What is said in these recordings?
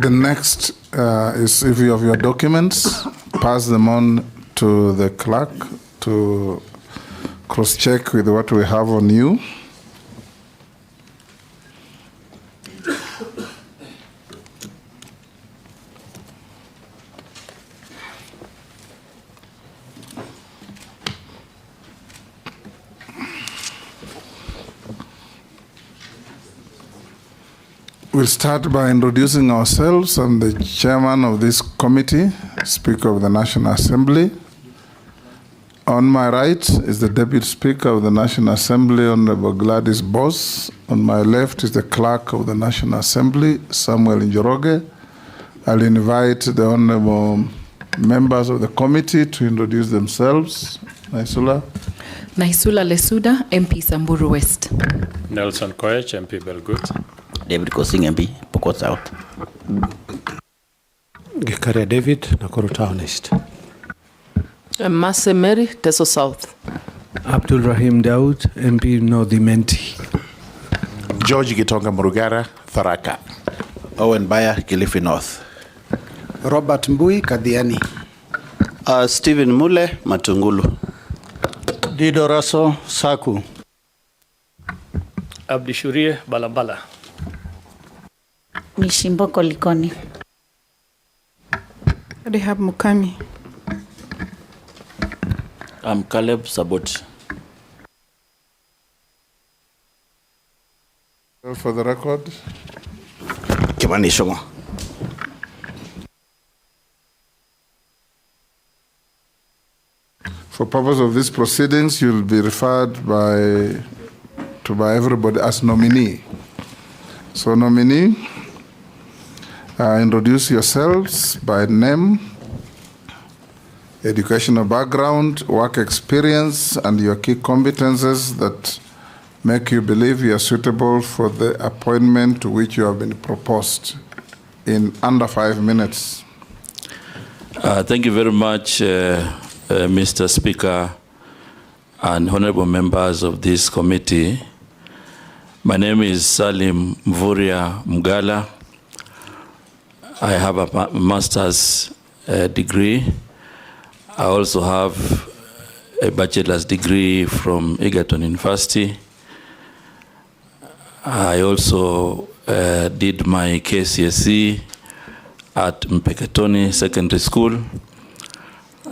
The next is, if you have your documents, pass them on to the clerk to cross-check with what we have on you. We'll start by introducing ourselves. I'm the chairman of this committee, Speaker of the National Assembly. On my right is the Deputy Speaker of the National Assembly, Honorable Gladys Boss. On my left is the Clerk of the National Assembly, Samuel Njoroge. I'll invite the honorable members of the committee to introduce themselves. Naisula Lesuda, MP Samburu West. Nelson Koech, MP Belgut. David Kosing, MP Pokot South. Gikaria David, Nakuru Town East. Mase Mary, Teso South. Abdul Rahim Daud, MP North Imenti. George Gitonga Murugara, Tharaka. Owen Baya, Kilifi North. Robert Mbui, Kadiani. Stephen Mule, Matungulu. Dido Raso, Saku. Abdi Shurie, Balabala. Mishimbo Kolikoni. Rehab Mukami. I'm Caleb Sabot. For the record, Kimani Shoma. For purpose of these proceedings, you'll be referred by everybody as nominee. So nominee, introduce yourselves by name, educational background, work experience, and your key competences that make you believe you are suitable for the appointment to which you have been proposed in under 5 minutes. Thank you very much, Mr. Speaker and honorable members of this committee. My name is Salim Mvurya Mgala. I have a master's degree. I also have a bachelor's degree from Egerton University. I also did my KCSE at Mpeketoni Secondary School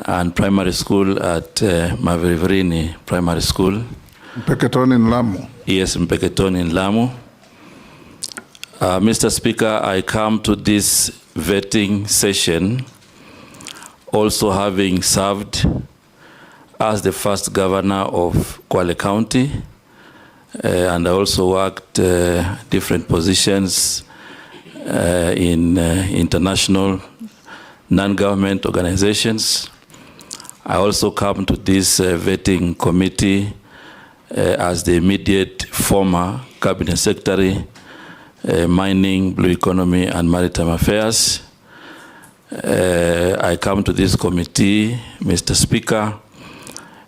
and primary school at Mvurya Primary School. Mpeketoni in Lamu? Yes, Mpeketoni in Lamu. Mr. Speaker, I come to this vetting session also having served as the first governor of Kwale County, and I also worked different positions in international non-government organizations. I also come to this vetting committee as the immediate former cabinet secretary, mining, blue economy, and maritime affairs. I come to this committee, Mr. Speaker,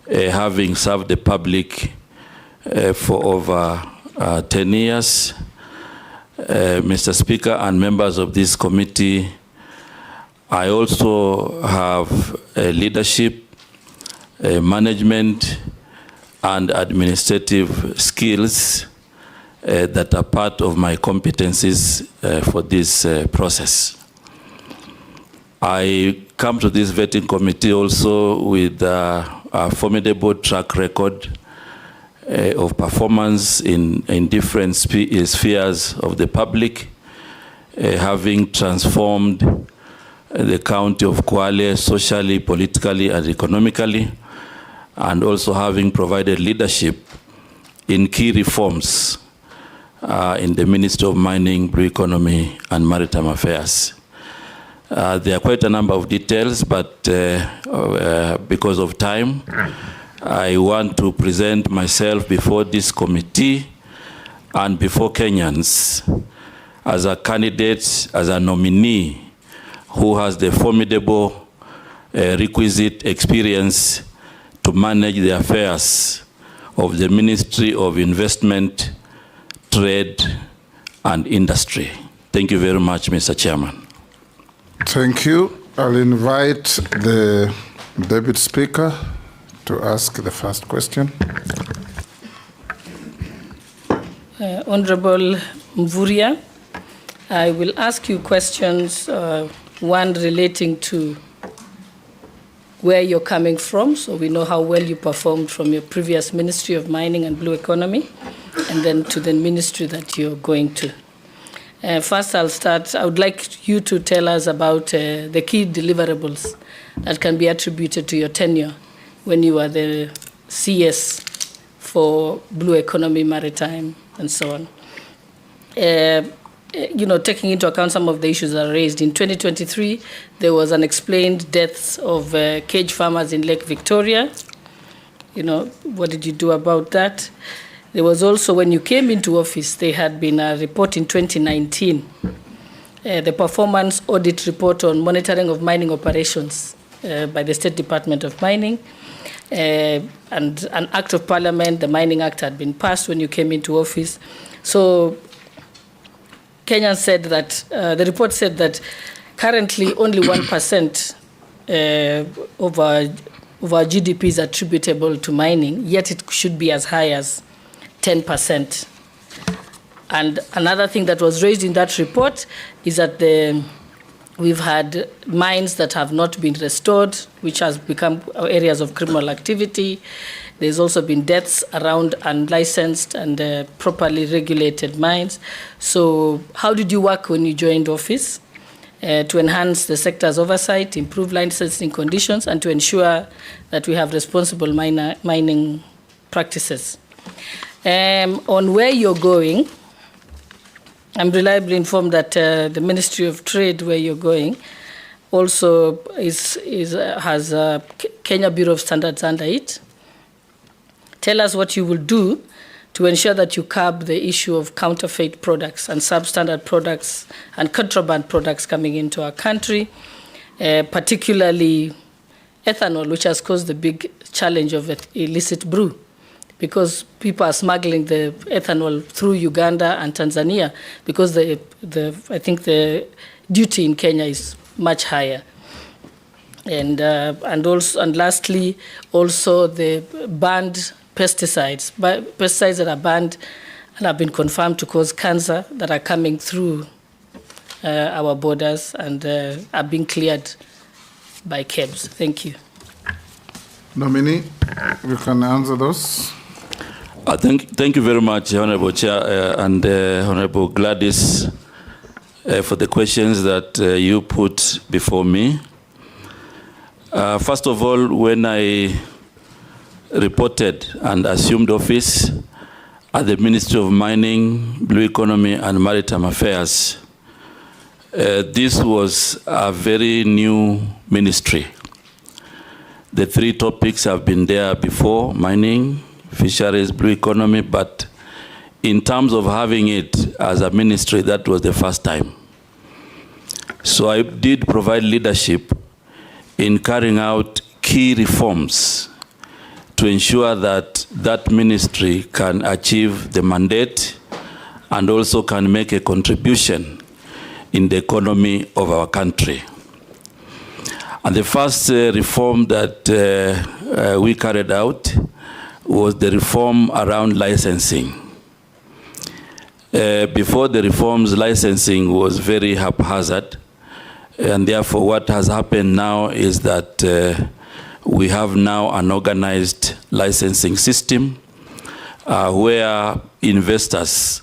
having served the public for over 10 years. Mr. Speaker and members of this committee, I also have leadership, management, and administrative skills that are part of my competencies for this process. I come to this vetting committee also with a formidable track record of performance in different spheres of the public, having transformed the county of Kwale socially, politically, and economically, and also having provided leadership in key reforms in the Ministry of Mining, Blue Economy, and Maritime Affairs. There are quite a number of details, but because of time, I want to present myself before this committee and before Kenyans as a candidate, as a nominee who has the formidable requisite experience to manage the affairs of the Ministry of Investment, Trade, and Industry. Thank you very much, Mr. Chairman. Thank you. I'll invite the Deputy Speaker to ask the first question. Honorable Mvurya, I will ask you questions, one relating to where you're coming from, so we know how well you performed from your previous Ministry of Mining and Blue Economy, and then to the ministry that you're going to. First, I'll start. I would like you to tell us about the key deliverables that can be attributed to your tenure when you were the CS for Blue Economy, Maritime, and so on. Taking into account some of the issues that are raised, in 2023, there was unexplained deaths of cage farmers in Lake Victoria. What did you do about that? There was also, when you came into office, there had been a report in 2019, the performance audit report on monitoring of mining operations by the State Department of Mining. And an act of parliament, the Mining Act, had been passed when you came into office. So Kenya said that, the report said that currently only 1% of our GDP is attributable to mining, yet it should be as high as 10%. And another thing that was raised in that report is that we've had mines that have not been restored, which has become areas of criminal activity. There's also been deaths around unlicensed and properly regulated mines. So how did you work when you joined office to enhance the sector's oversight, improve licensing conditions, and to ensure that we have responsible mining practices? On where you're going, I'm reliably informed that the Ministry of Trade, where you're going, also has a Kenya Bureau of Standards under it. Tell us what you will do to ensure that you curb the issue of counterfeit products and substandard products and contraband products coming into our country, particularly ethanol, which has caused the big challenge of illicit brew, because people are smuggling the ethanol through Uganda and Tanzania, because I think the duty in Kenya is much higher. And lastly, also the banned pesticides that are banned and have been confirmed to cause cancer, that are coming through our borders and are being cleared by KEBS. Thank you. Nominee, you can answer those. Thank you very much, Honorable Chair and Honorable Gladys, for the questions that you put before me. First of all, when I reported and assumed office at the Ministry of Mining, Blue Economy, and Maritime Affairs, this was a very new ministry. The three topics have been there before: mining, fisheries, blue economy, but in terms of having it as a ministry, that was the first time. So I did provide leadership in carrying out key reforms to ensure that that ministry can achieve the mandate and also can make a contribution in the economy of our country. And the first reform that we carried out was the reform around licensing. Before the reforms, licensing was very haphazard, and therefore what has happened now is that we have now an organized licensing system where investors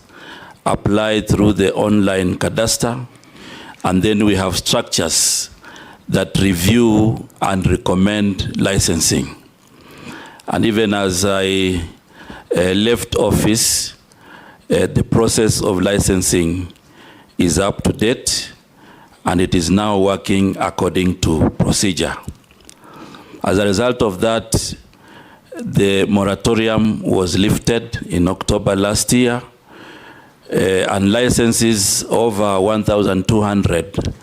apply through the online cadastre, and then we have structures that review and recommend licensing. And even as I left office, the process of licensing is up to date, and it is now working according to procedure. As a result of that, the moratorium was lifted in October last year, and licenses over 1,200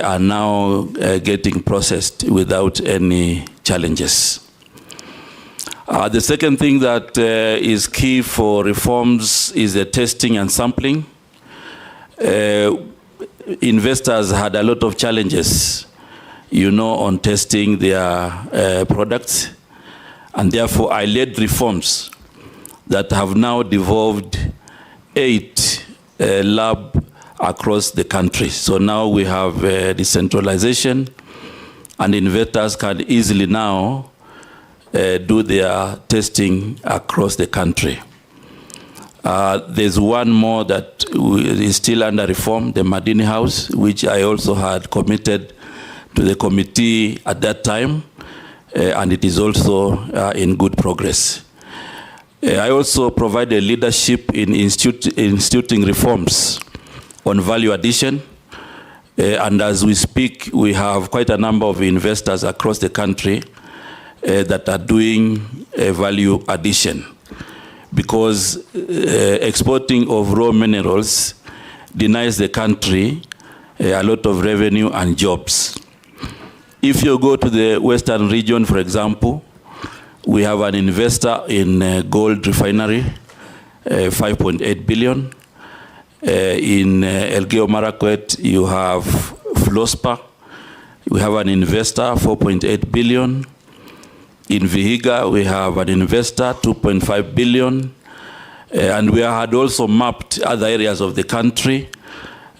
are now getting processed without any challenges. The second thing that is key for reforms is the testing and sampling. investors had a lot of challenges, you know, on testing their products. And therefore, I led reforms that have now devolved 8 labs across the country. So now we have decentralization, and investors can easily now do their testing across the country. There's one more that is still under reform, the Madini House, which I also had committed to the committee at that time, and it is also in good progress. I also provided leadership in instituting reforms on value addition, and as we speak, we have quite a number of investors across the country that are doing value addition, because exporting of raw minerals denies the country a lot of revenue and jobs. If you go to the Western region, for example, we have an investor in gold refinery, 5.8 billion. In Elgeyo Marakwet, you have Flospa. We have an investor, 4.8 billion. In Vihiga, we have an investor, 2.5 billion. And we had also mapped other areas of the country.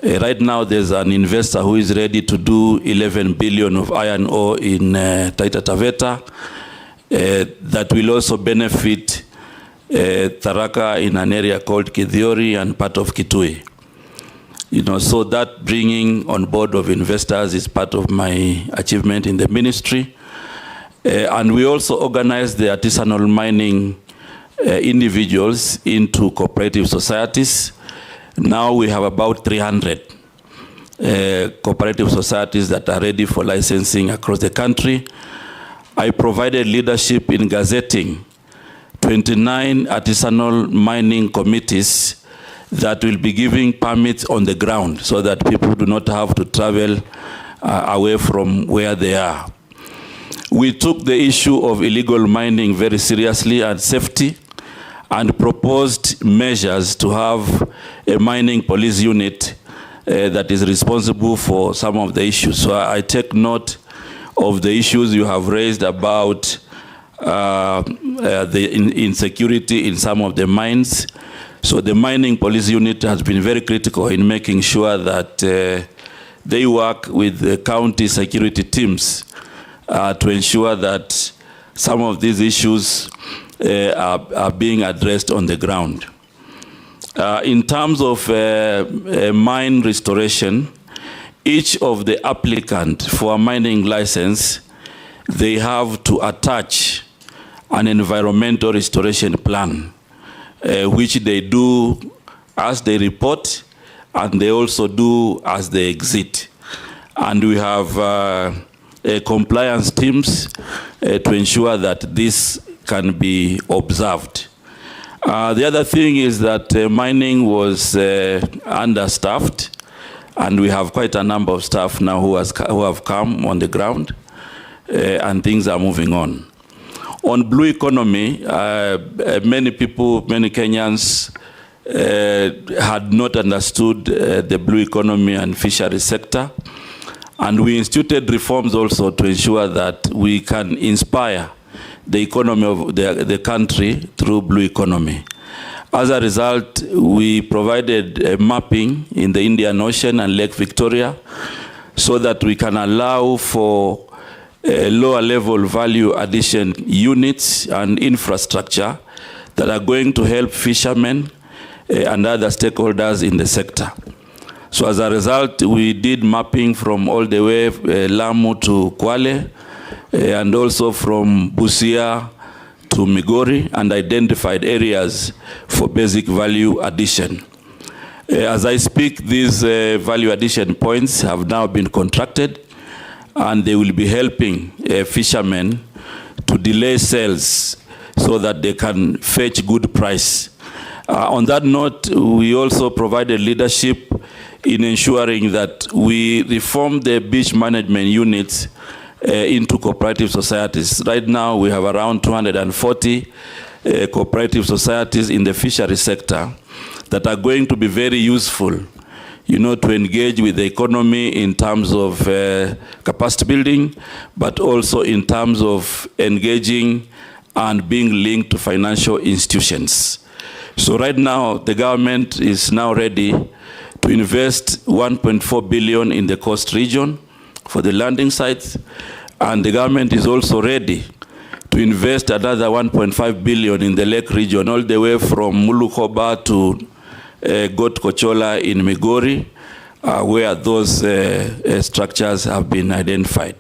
Right now, there's an investor who is ready to do 11 billion of iron ore in Taita Taveta. That will also benefit Tharaka in an area called Kithiori and part of Kitui. You know, so that bringing on board of investors is part of my achievement in the ministry. And we also organized the artisanal mining individuals into cooperative societies. Now we have about 300 cooperative societies that are ready for licensing across the country. I provided leadership in gazetting 29 artisanal mining committees that will be giving permits on the ground so that people do not have to travel away from where they are. We took the issue of illegal mining very seriously and safety, and proposed measures to have a mining police unit that is responsible for some of the issues. So I take note of the issues you have raised about the insecurity in some of the mines. So the mining police unit has been very critical in making sure that they work with the county security teams to ensure that some of these issues are being addressed on the ground. In terms of mine restoration, each of the applicant for a mining license, they have to attach an environmental restoration plan, which they do as they report, and they also do as they exit. And we have compliance teams to ensure that this can be observed. The other thing is that mining was understaffed, and we have quite a number of staff now who have come on the ground, and things are moving on. On blue economy, many people, many Kenyans had not understood the blue economy and fishery sector, and we instituted reforms also to ensure that we can inspire the economy of the country through blue economy. As a result, we provided mapping in the Indian Ocean and Lake Victoria so that we can allow for lower level value addition units and infrastructure that are going to help fishermen and other stakeholders in the sector. So as a result, we did mapping from all the way Lamu to Kwale, and also from Busia to Migori, and identified areas for basic value addition. As I speak, these value addition points have now been contracted, and they will be helping fishermen to delay sales so that they can fetch good price. On that note, we also provided leadership in ensuring that we reform the beach management units into cooperative societies. Right now, we have around 240 cooperative societies in the fishery sector that are going to be very useful to engage with the economy in terms of capacity building, but also in terms of engaging and being linked to financial institutions. So right now, the government is now ready to invest 1.4 billion in the coast region for the landing sites, and the government is also ready to invest another 1.5 billion in the lake region, all the way from Mulukoba to Got Kochola in Migori, where those structures have been identified.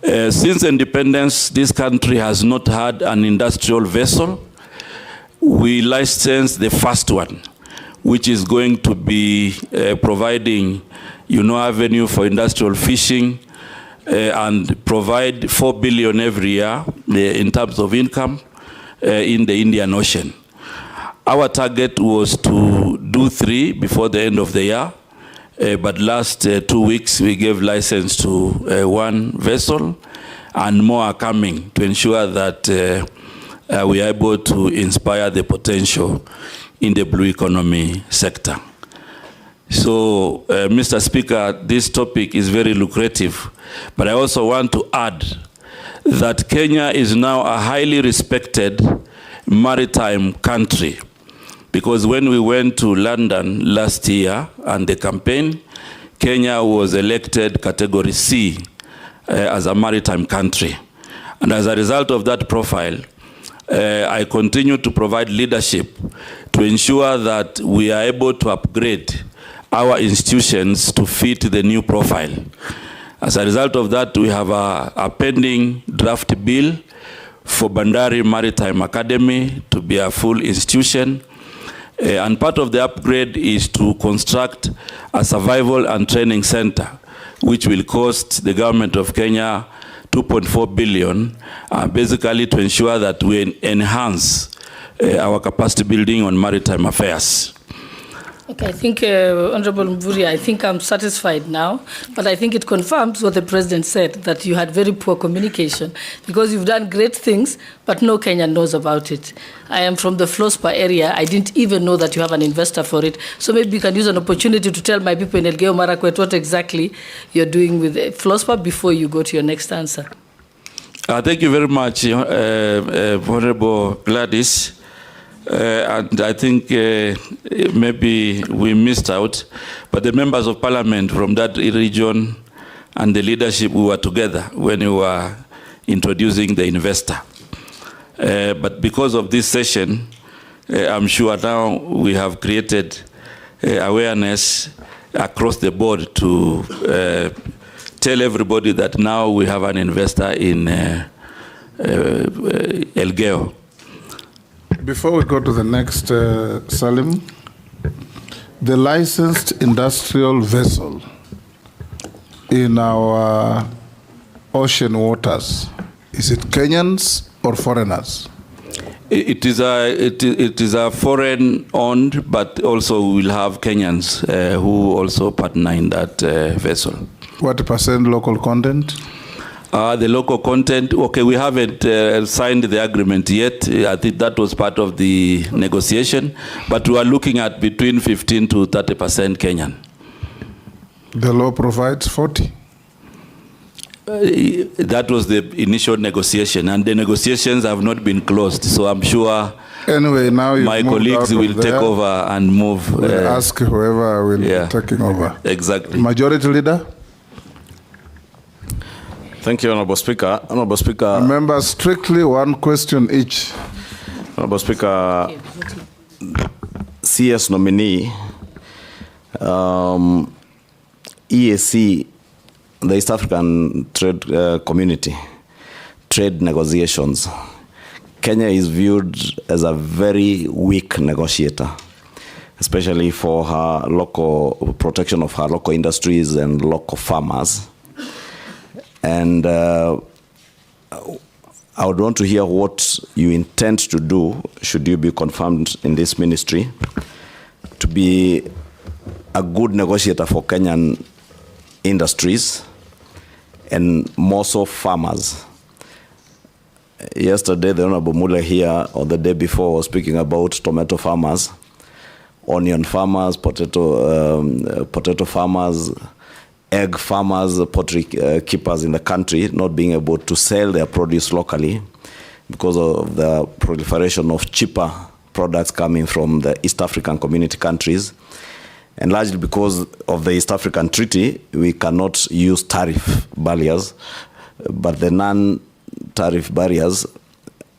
Since independence, this country has not had an industrial vessel. We licensed the first one, which is going to be providing, avenue for industrial fishing and provide 4 billion every year in terms of income in the Indian Ocean. Our target was to do 3 before the end of the year, but last 2 weeks we gave license to 1 vessel, and more are coming to ensure that we are able to inspire the potential in the blue economy sector. So, Mr. Speaker, this topic is very lucrative, but I also want to add that Kenya is now a highly respected maritime country, because when we went to London last year and the campaign, Kenya was elected category C as a maritime country. And as a result of that profile, I continue to provide leadership to ensure that we are able to upgrade our institutions to fit the new profile. As a result of that, we have a pending draft bill for Bandari Maritime Academy to be a full institution. And part of the upgrade is to construct a survival and training center, which will cost the government of Kenya 2.4 billion, basically to ensure that we enhance our capacity building on maritime affairs. Okay, I think, Honorable Mvurya, I think I'm satisfied now, but I think it confirms what the President said, that you had very poor communication, because you've done great things, but no Kenyan knows about it. I am from the Flospa area. I didn't even know that you have an investor for it. So maybe you can use an opportunity to tell my people in Elgeyo Marakwet what exactly you're doing with Flospa before you go to your next answer. Thank you very much, Honorable Gladys. And I think maybe we missed out, but the members of parliament from that region and the leadership, we were together when we were introducing the investor. But because of this session, I'm sure now we have created awareness across the board to tell everybody that now we have an investor in Elgeyo. Before we go to the next, Salim, the licensed industrial vessel in our ocean waters, is it Kenyans or foreigners? It is a foreign owned, but also we will have Kenyans who also partner in that vessel. What percent local content? The local content, okay, we haven't signed the agreement yet. I think that was part of the negotiation, but we are looking at between 15 to 30% Kenyan. The law provides 40. That was the initial negotiation, and the negotiations have not been closed, so I'm sure anyway, now my colleagues will take over and move. We'll ask whoever will be taking over. Exactly. Majority Leader? Thank you, Honorable Speaker. Honorable Speaker. Remember, strictly one question each. Honorable Speaker, CS nominee, EAC, the East African Trade Community, trade negotiations. Kenya is viewed as a very weak negotiator, especially for her local protection of her local industries and local farmers. And I would want to hear what you intend to do, should you be confirmed in this ministry, to be a good negotiator for Kenyan industries and more so farmers. Yesterday, the Honorable Mule here, or the day before, was speaking about tomato farmers onion farmers, potato farmers, egg farmers, poultry keepers in the country not being able to sell their produce locally because of the proliferation of cheaper products coming from the East African community countries. And largely because of the East African Treaty, we cannot use tariff barriers, but the non-tariff barriers,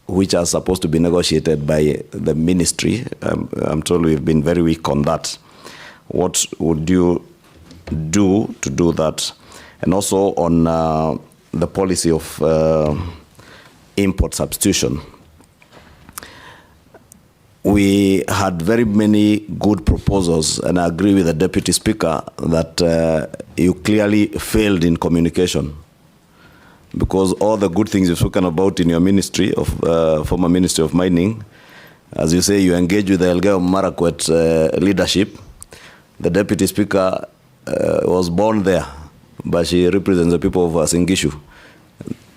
which are supposed to be negotiated by the ministry, I'm told we've been very weak on that. What would you do to do that? And also on the policy of import substitution. We had very many good proposals, and I agree with the Deputy Speaker that you clearly failed in communication, because all the good things you've spoken about in your ministry, of former Ministry of Mining, as you say, you engage with the Elgeyo Marakwet leadership. The Deputy Speaker was born there, but she represents the people of Singishu.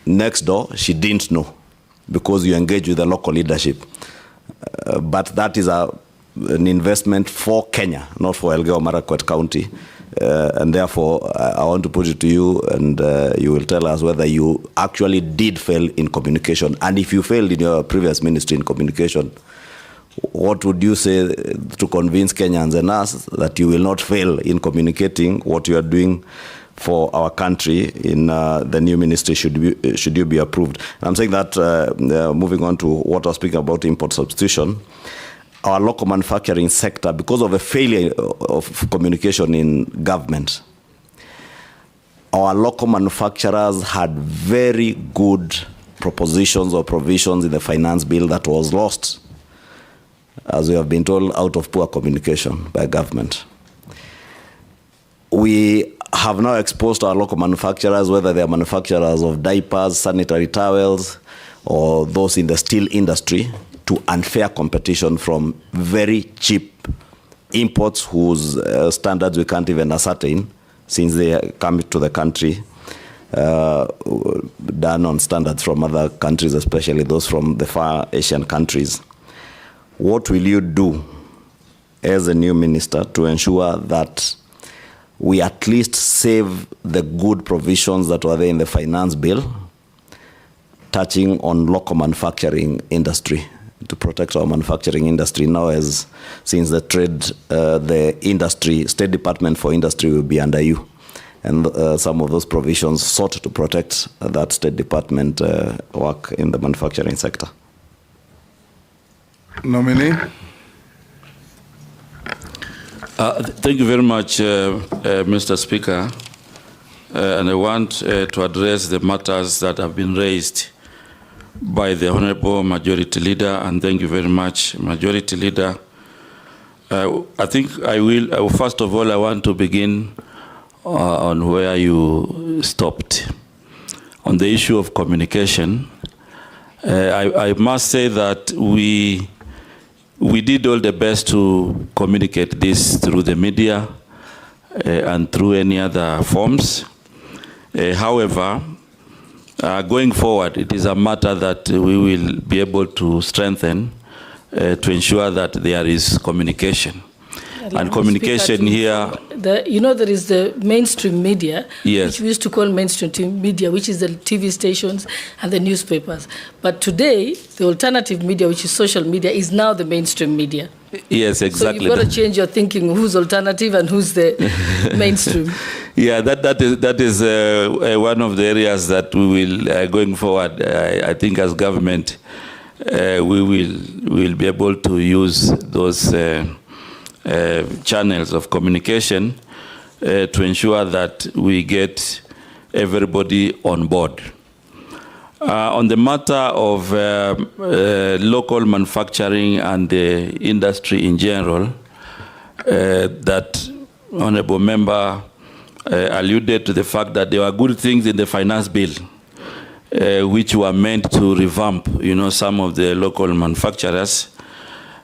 Next door, she didn't know, because you engage with the local leadership. But that is an investment for Kenya, not for Elgeyo Marakwet County. And therefore, I want to put it to you, and you will tell us whether you actually did fail in communication. And if you failed in your previous ministry in communication, what would you say to convince Kenyans and us that you will not fail in communicating what you are doing for our country in the new ministry should you be approved? And I'm saying that, moving on to what I was speaking about, import substitution, our local manufacturing sector, because of a failure of communication in government, our local manufacturers had very good propositions or provisions in the finance bill that was lost, as we have been told, out of poor communication by government. We have now exposed our local manufacturers, whether they are manufacturers of diapers, sanitary towels, or those in the steel industry, to unfair competition from very cheap imports whose standards we can't even ascertain, since they come to the country done on standards from other countries, especially those from the far Asian countries. What will you do as a new minister to ensure that we at least save the good provisions that were there in the finance bill touching on local manufacturing industry, to protect our manufacturing industry now, as since the State Department for Industry will be under you, and some of those provisions sought to protect that State Department work in the manufacturing sector. Nominee. Thank you very much, Mr. Speaker. And I want to address the matters that have been raised by the Honorable Majority Leader, and thank you very much, Majority Leader. I think I will, first of all, I want to begin on where you stopped. On the issue of communication, I must say that we did all the best to communicate this through the media and through any other forms. However, going forward, it is a matter that we will be able to strengthen to ensure that there is communication. And communication here... there is the mainstream media, yes, which we used to call mainstream media, which is the TV stations and the newspapers. But today, the alternative media, which is social media, is now the mainstream media. Yes, exactly. So you've got to change your thinking, who's alternative and who's the mainstream. Yeah, that is one of the areas that we will, going forward, I think as government, we will be able to use those channels of communication to ensure that we get everybody on board. On the matter of local manufacturing and the industry in general, that Honorable Member alluded to the fact that there were good things in the finance bill which were meant to revamp, some of the local manufacturers.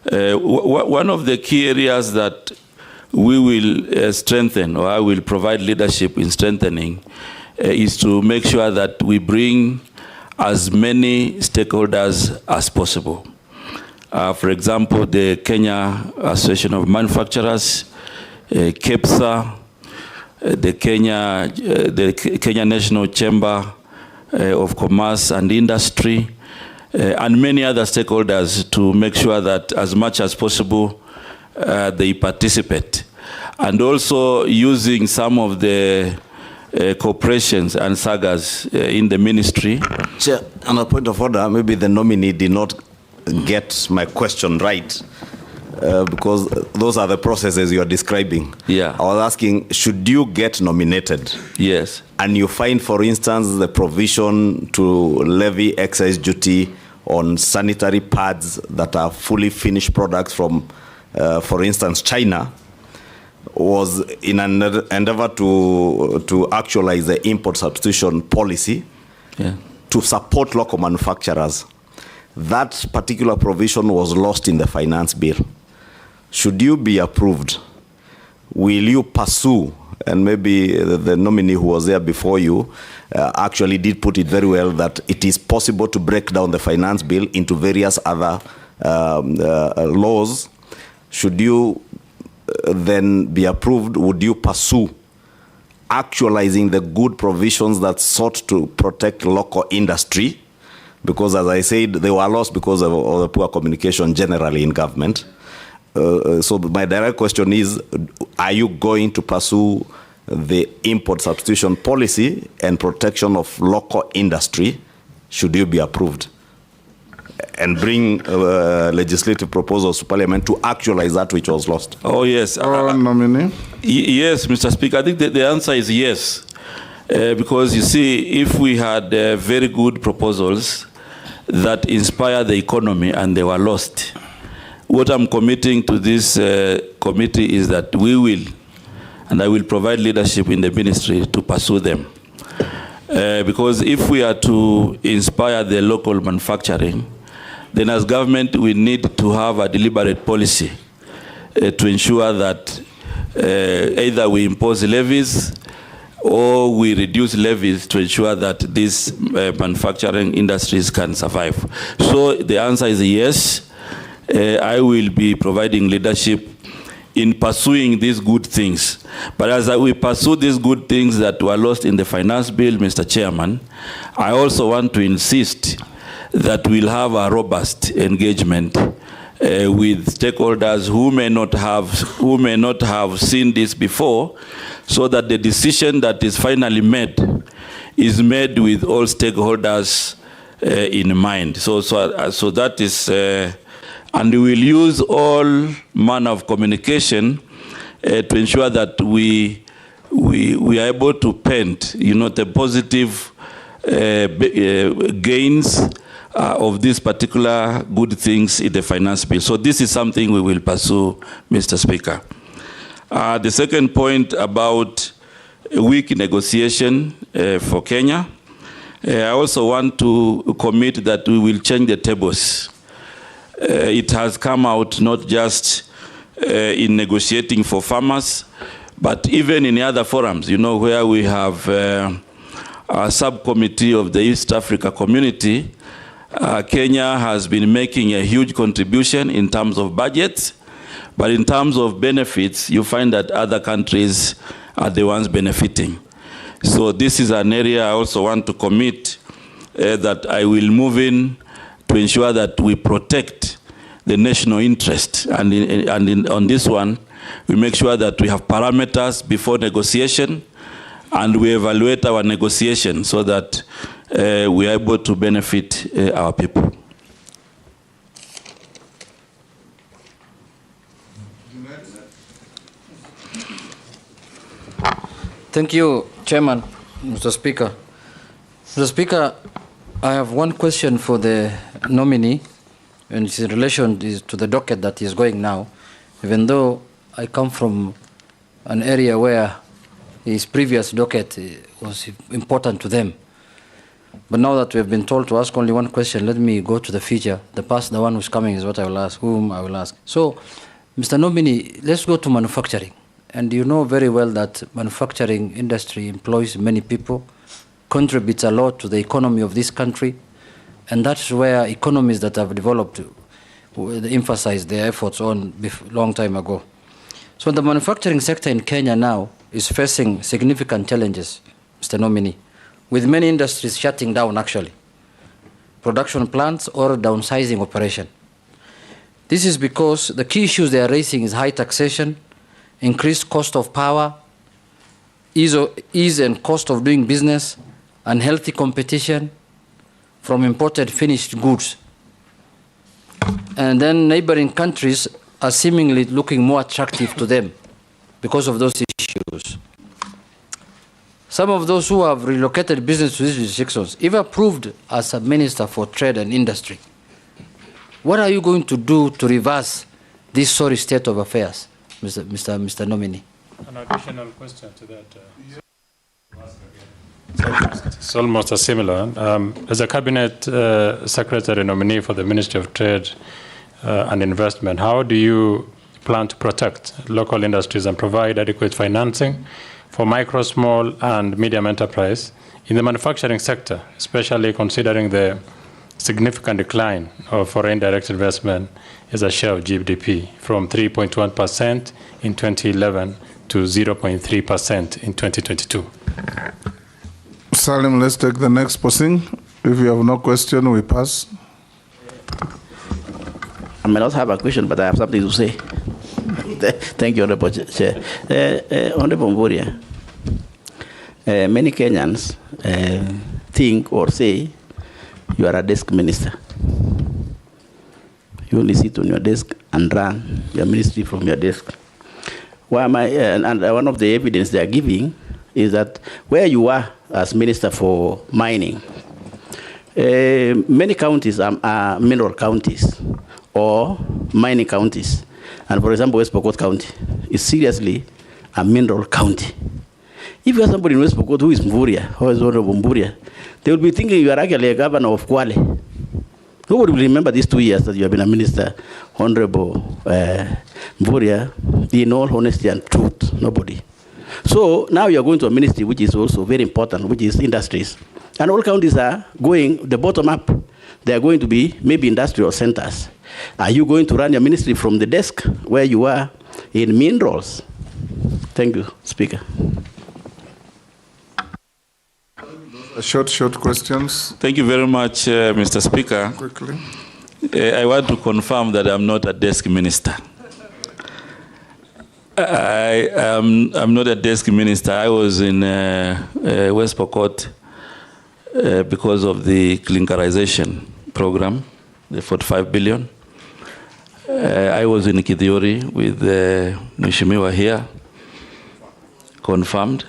One of the key areas that we will strengthen, or I will provide leadership in strengthening, is to make sure that we bring as many stakeholders as possible. For example, the Kenya Association of Manufacturers, KEPSA, the Kenya National Chamber of Commerce and Industry, and many other stakeholders to make sure that as much as possible they participate. And also using some of the corporations and sagas in the ministry. Chair, on a point of order, maybe the nominee did not get my question right, because those are the processes you are describing. Yeah. I was asking, should you get nominated? Yes. And you find, for instance, the provision to levy excise duty on sanitary pads that are fully finished products from, for instance, China, was in an endeavor to actualize the import substitution policy to support local manufacturers. That particular provision was lost in the finance bill. Should you be approved, will you pursue, and maybe the nominee who was there before you actually did put it very well, that it is possible to break down the finance bill into various other laws. Should you then be approved, would you pursue actualizing the good provisions that sought to protect local industry? Because, as I said, they were lost because of the poor communication generally in government. So my direct question is, are you going to pursue the import substitution policy and protection of local industry, should you be approved, and bring legislative proposals to Parliament to actualize that which was lost? Oh, yes. Nominee? Yes, Mr. Speaker. I think the answer is yes. Because, you see, if we had very good proposals that inspire the economy and they were lost, what I'm committing to this committee is that we will, and I will provide leadership in the ministry to pursue them. Because if we are to inspire the local manufacturing, then as government we need to have a deliberate policy to ensure that either we impose levies or we reduce levies to ensure that these manufacturing industries can survive. So the answer is yes. I will be providing leadership in pursuing these good things. But as we pursue these good things that were lost in the finance bill, Mr. Chairman, I also want to insist that we'll have a robust engagement with stakeholders who may not have seen this before, so that the decision that is finally made is made with all stakeholders in mind. So that is, and we will use all manner of communication to ensure that we are able to paint, the positive gains of these particular good things in the finance bill. So this is something we will pursue, Mr. Speaker. The second point about weak negotiation for Kenya, I also want to commit that we will change the tables. It has come out not just in negotiating for farmers, but even in other forums, where we have a subcommittee of the East Africa community. Kenya has been making a huge contribution in terms of budgets, but in terms of benefits, you find that other countries are the ones benefiting. So this is an area I also want to commit that I will move in to ensure that we protect the national interest. And on this one, we make sure that we have parameters before negotiation, and we evaluate our negotiation so that we are able to benefit our people. Thank you, Chairman, Mr. Speaker. Mr. Speaker, I have one question for the nominee, and it's in relation to the docket that is going now. Even though I come from an area where his previous docket was important to them. But now that we have been told to ask only one question, let me go to the future. The past, the one who's coming is what I will ask, whom I will ask. So, Mr. Nominee, let's go to manufacturing. And you know very well that manufacturing industry employs many people, contributes a lot to the economy of this country, and that's where economies that have developed emphasized their efforts on long time ago. So the manufacturing sector in Kenya now is facing significant challenges, Mr. Nominee, with many industries shutting down actually, production plants or downsizing operation. This is because the key issues they are raising is high taxation, increased cost of power, ease and cost of doing business, unhealthy competition from imported finished goods. And then neighboring countries are seemingly looking more attractive to them because of those issues. Some of those who have relocated business to these jurisdictions, if approved as a Minister for Trade and Industry, what are you going to do to reverse this sorry state of affairs, Mr. Nominee? An additional question to that. It's almost a similar. As a Cabinet Secretary nominee for the Ministry of Trade and Investment, how do you plan to protect local industries and provide adequate financing for micro, small, and medium enterprise in the manufacturing sector, especially considering the significant decline of foreign direct investment as a share of GDP from 3.1% in 2011 to 0.3% in 2022? Salim, let's take the next person. If you have no question, we pass. I may not have a question, but I have something to say. Thank you, Honorable Chair. Honorable Mvurya, many Kenyans think or say you are a desk minister. You only sit on your desk and run your ministry from your desk. Why am I? And one of the evidence they are giving is that where you are as Minister for Mining, many counties are mineral counties or mining counties. And for example, West Pokot County is seriously a mineral county. If you have somebody in West Pokot who is Mvurya, or is Honorable Mvurya, they will be thinking you are actually a governor of Kwale. Nobody will remember these 2 years that you have been a minister, Honorable Mvurya, in all honesty and truth. Nobody. So now you are going to a ministry which is also very important, which is industries. And all counties are going, the bottom up, they are going to be maybe industrial centers. Are you going to run your ministry from the desk where you are in minerals? Thank you, Speaker. Short questions. Thank you very much, Mr. Speaker. Quickly. I want to confirm that I'm not a desk minister. I'm not a desk minister. I was in West Pokot because of the clinkerization program, the 45 billion. I was in Kithiori with Mheshimiwa here, confirmed.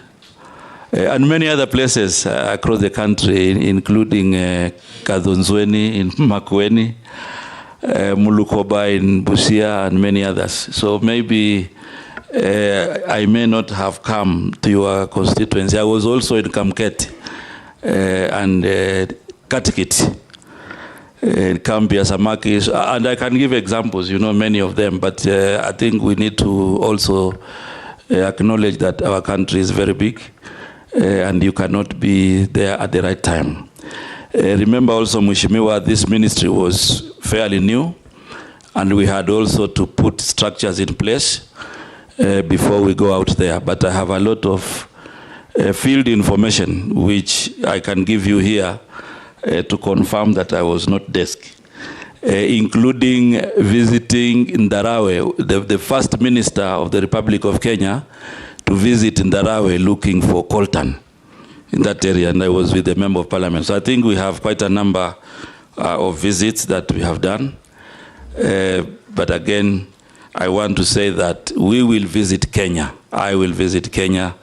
And many other places across the country, including Kadhonzweni in Makueni, Mulukoba in Busia, and many others. So maybe I may not have come to your constituency. I was also in Kamket and Katikit, Kambia, Samakis, and I can give examples, you know, many of them, but I think we need to also acknowledge that our country is very big. And you cannot be there at the right time. Remember also, Mheshimiwa, this ministry was fairly new, and we had also to put structures in place before we go out there. But I have a lot of field information, which I can give you here to confirm that I was not desk, including visiting Ndarawe, the first minister of the Republic of Kenya, to visit Ndarawe looking for coltan in that area, and I was with the Member of Parliament. So I think we have quite a number of visits that we have done. But again, I want to say that we will visit Kenya. I will visit Kenya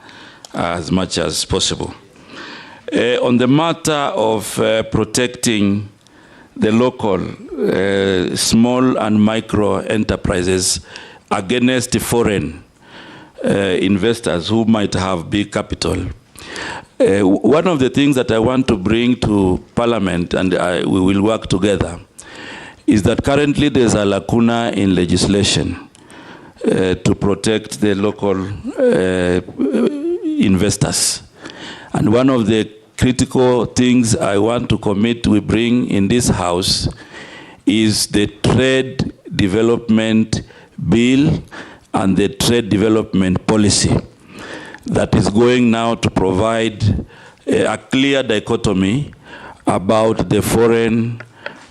as much as possible. On the matter of protecting the local small and micro enterprises against foreign investors who might have big capital. One of the things that I want to bring to Parliament, and we will work together, is that currently there's a lacuna in legislation to protect the local investors. And one of the critical things I want to commit we bring in this House is the trade Development Bill and the Trade Development Policy that is going now to provide a clear dichotomy about the foreign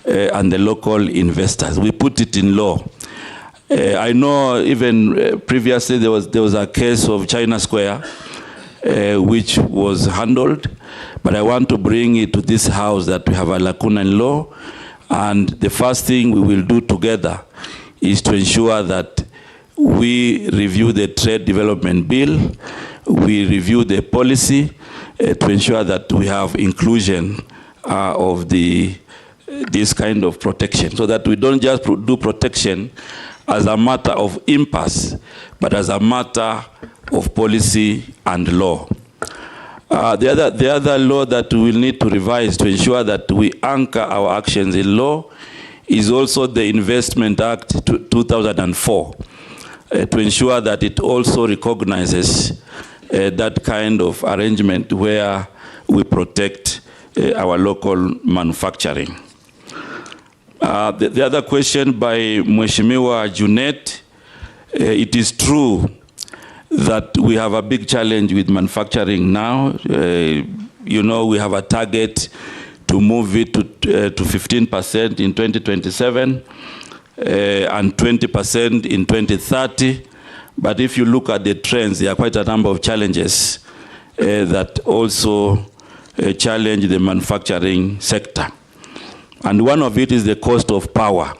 and the local investors. We put it in law. I know even previously there was a case of China Square which was handled, but I want to bring it to this house that we have a lacuna in law, and the first thing we will do together is to ensure that we review the Trade Development Bill, we review the policy to ensure that we have inclusion of this kind of protection, so that we don't just do protection as a matter of impasse, but as a matter of policy and law. The other law that we will need to revise to ensure that we anchor our actions in law is also the Investment Act 2004, to ensure that it also recognizes that kind of arrangement where we protect our local manufacturing. The other question by Mheshimiwa Junet, it is true that we have a big challenge with manufacturing now. You know, we have a target to move it to 15% in 2027 and 20% in 2030. But if you look at the trends, there are quite a number of challenges that also challenge the manufacturing sector. And one of it is the cost of power,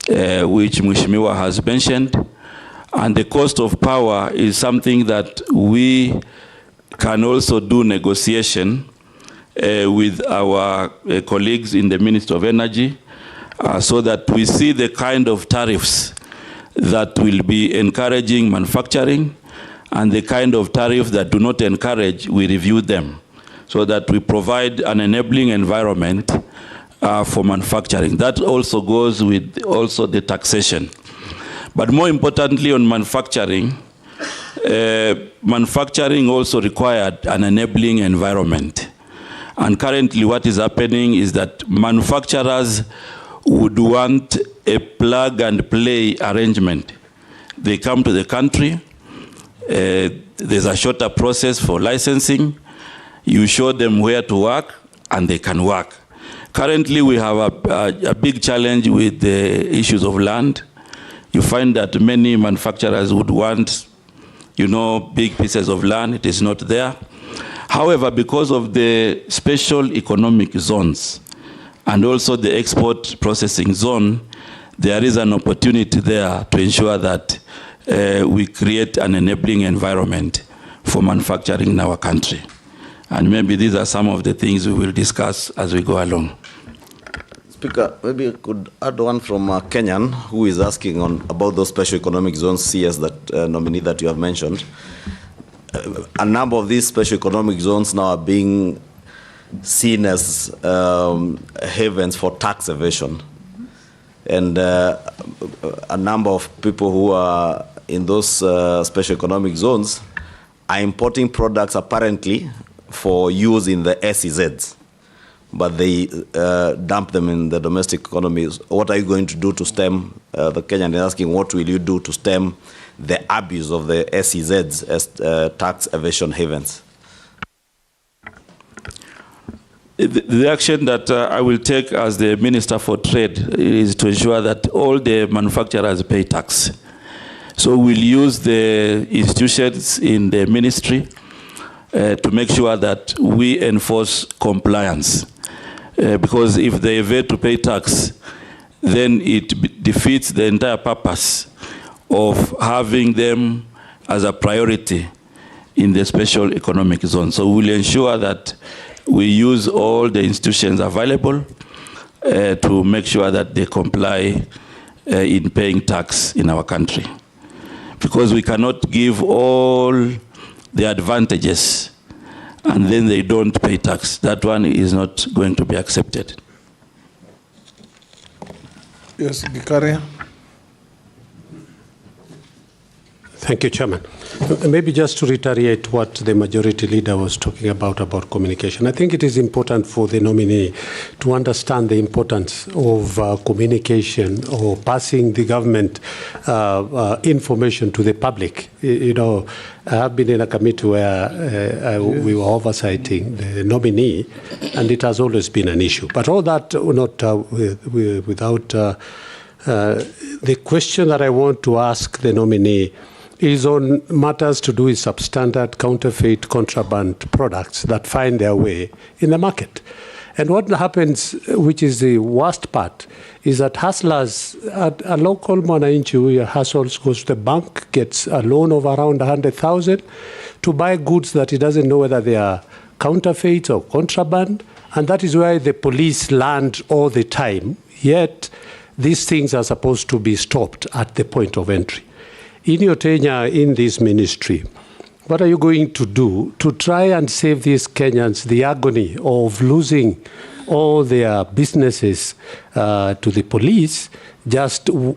which Mheshimiwa has mentioned. And the cost of power is something that we can also do negotiation with our colleagues in the Ministry of Energy, so that we see the kind of tariffs that will be encouraging manufacturing, and the kind of tariffs that do not encourage, we review them, so that we provide an enabling environment for manufacturing. That also goes with also the taxation. But more importantly on manufacturing, manufacturing also required an enabling environment. And currently what is happening is that manufacturers would want a plug and play arrangement. They come to the country, there's a shorter process for licensing, you show them where to work, and they can work. Currently, we have a big challenge with the issues of land. You find that many manufacturers would want, you know, big pieces of land. It is not there. However, because of the special economic zones and also the export processing zone, there is an opportunity there to ensure that we create an enabling environment for manufacturing in our country. And maybe these are some of the things we will discuss as we go along. Speaker, maybe I could add one from Kenyan, who is asking about those special economic zones, CS, that nominee that you have mentioned. A number of these special economic zones now are being seen as havens for tax evasion. And a number of people who are in those special economic zones are importing products apparently for use in the SEZs, but they dump them in the domestic economy. What are you going to do to stem, the Kenyan is asking, what will you do to stem the abuse of the SEZs as tax evasion havens? The action that I will take as the Minister for Trade is to ensure that all the manufacturers pay tax. So we'll use the institutions in the ministry to make sure that we enforce compliance. Because if they evade to pay tax, then it defeats the entire purpose of having them as a priority in the special economic zone. So we'll ensure that we use all the institutions available to make sure that they comply in paying tax in our country. Because we cannot give all the advantages and then they don't pay tax. That one is not going to be accepted. Yes, Gikaria. Thank you, Chairman. Maybe just to reiterate what the majority leader was talking about communication. I think it is important for the nominee to understand the importance of communication or passing the government information to the public. You know, I have been in a committee where we were oversighting the nominee, and it has always been an issue. But all that not without the question that I want to ask the nominee is on matters to do with substandard, counterfeit, contraband products that find their way in the market. And what happens, which is the worst part, is that hustlers, a local mwananchi who hustles, goes to the bank, gets a loan of around 100,000 to buy goods that he doesn't know whether they are counterfeit or contraband, and that is why the police land all the time. Yet, these things are supposed to be stopped at the point of entry. In your tenure in this ministry, what are you going to do to try and save these Kenyans the agony of losing all their businesses to the police? Just in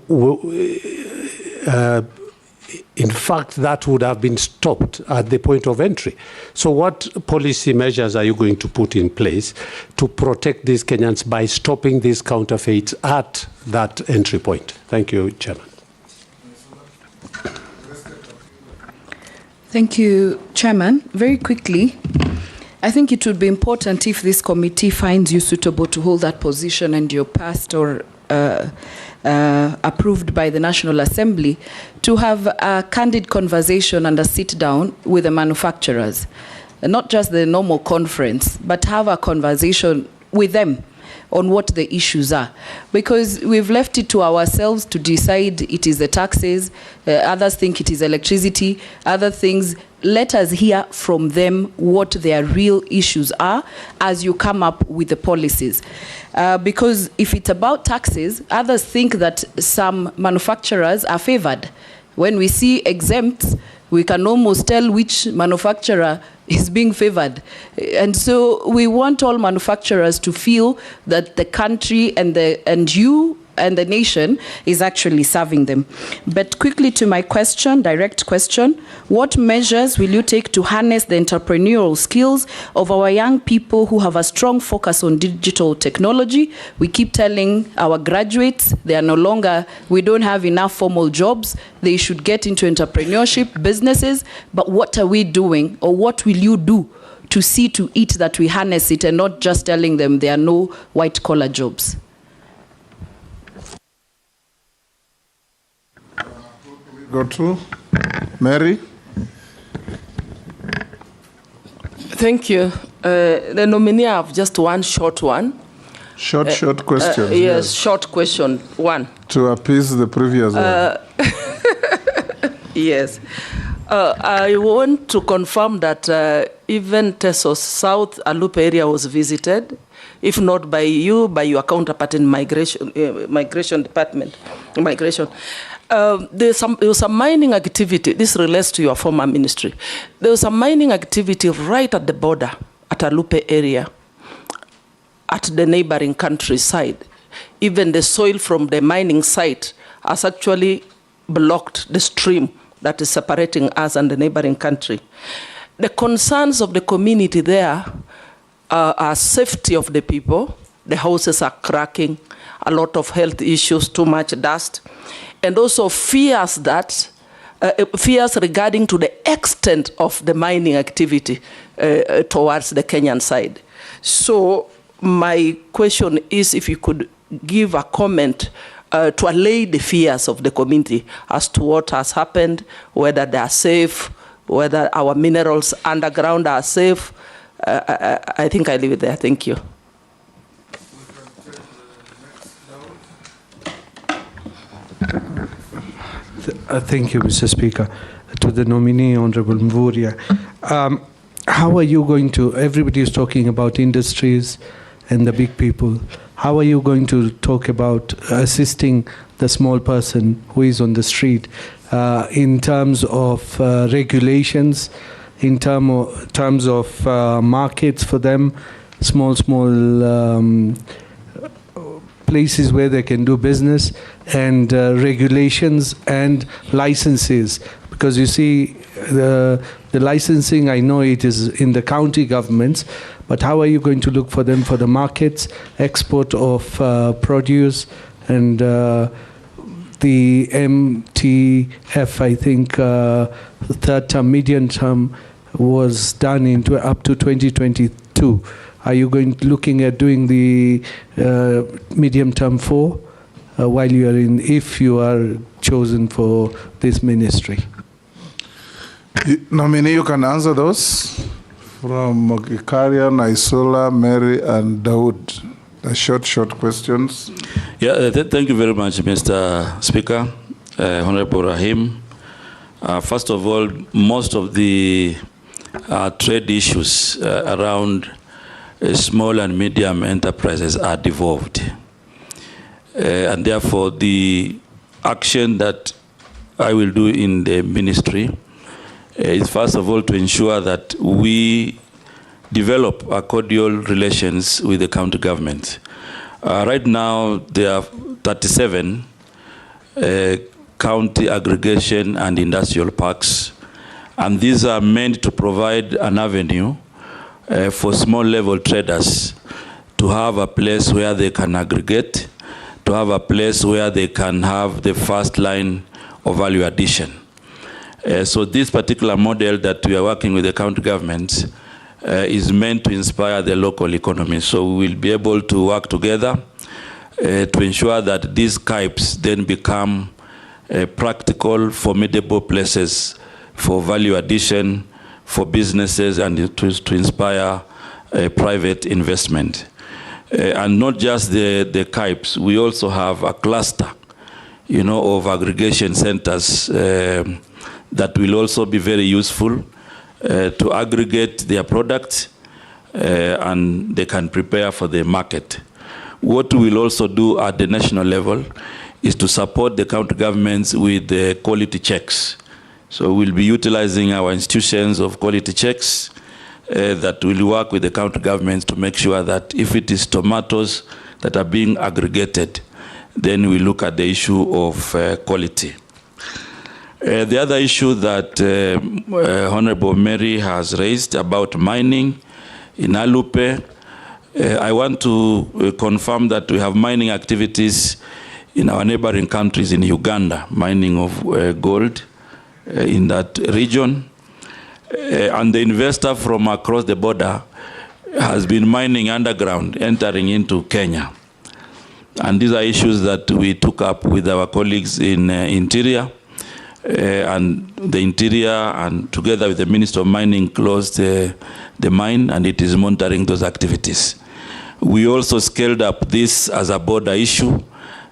fact, that would have been stopped at the point of entry. So what policy measures are you going to put in place to protect these Kenyans by stopping these counterfeits at that entry point? Thank you, Chairman. Thank you, Chairman. Very quickly, I think it would be important if this committee finds you suitable to hold that position and you're passed or approved by the National Assembly, to have a candid conversation and a sit down with the manufacturers. Not just the normal conference, but have a conversation with them on what the issues are. Because we've left it to ourselves to decide it is the taxes, others think it is electricity, other things. Let us hear from them what their real issues are as you come up with the policies. Because if it's about taxes, others think that some manufacturers are favored. When we see exempts, we can almost tell which manufacturer is being favored. And so we want all manufacturers to feel that the country and you and the nation is actually serving them. But quickly to my question, direct question, what measures will you take to harness the entrepreneurial skills of our young people who have a strong focus on digital technology? We keep telling our graduates they are no longer, we don't have enough formal jobs, they should get into entrepreneurship, businesses, but what are we doing, or what will you do to see to it that we harness it and not just telling them there are no white-collar jobs? Go to Mary. Thank you. The nominee, I have just one short one. Short question. Yes, short question. One. To appease the previous one. Yes. I want to confirm that even Tesos South Alupe area was visited, if not by you, by your counterpart in migration department. There was some mining activity. This relates to your former ministry. There was a mining activity right at the border, at Alupe area, at the neighboring countryside. Even the soil from the mining site has actually blocked the stream that is separating us and the neighboring country. The concerns of the community there are safety of the people. The houses are cracking, a lot of health issues, too much dust, and also fears regarding to the extent of the mining activity towards the Kenyan side. So my question is if you could give a comment to allay the fears of the community as to what has happened, whether they are safe, whether our minerals underground are safe. I think I leave it there. Thank you. Thank you, Mr. Speaker. To the nominee, Honorable Mvurya. How are you going to, everybody is talking about industries and the big people. How are you going to talk about assisting the small person who is on the street in terms of regulations, in terms of markets for them, small places where they can do business, and regulations and licenses? Because you see, the licensing, I know it is in the county governments, but how are you going to look for them for the markets, export of produce, and the MTF, I think, third term, medium term, was done up to 2022. Are you looking at doing the medium term 4 while you are if you are chosen for this ministry? Nominee, you can answer those from Gikarian, Isula, Mary, and Dawood. The short questions. Yeah, thank you very much, Mr. Speaker, Honorable Rahim. First of all, most of the trade issues around small and medium enterprises are devolved. And therefore, the action that I will do in the ministry is first of all to ensure that we develop cordial relations with the county government. Right now, there are 37 county aggregation and industrial parks, and these are meant to provide an avenue for small level traders to have a place where they can aggregate, to have a place where they can have the first line of value addition. So this particular model that we are working with the county government is meant to inspire the local economy. So we will be able to work together to ensure that these CAIPs then become practical, formidable places for value addition, for businesses, and to inspire private investment. And not just the CAIPs, we also have a cluster, of aggregation centers that will also be very useful to aggregate their products and they can prepare for the market. What we will also do at the national level is to support the county governments with the quality checks. So we'll be utilizing our institutions of quality checks that will work with the county governments to make sure that if it is tomatoes that are being aggregated, then we look at the issue of quality. The other issue that Honorable Mary has raised about mining in Alupe, I want to confirm that we have mining activities in our neighboring countries in Uganda, mining of gold in that region. And the investor from across the border has been mining underground, entering into Kenya. And these are issues that we took up with our colleagues in Interior. And the Interior, and together with the Minister of Mining, closed the mine, and it is monitoring those activities. We also scaled up this as a border issue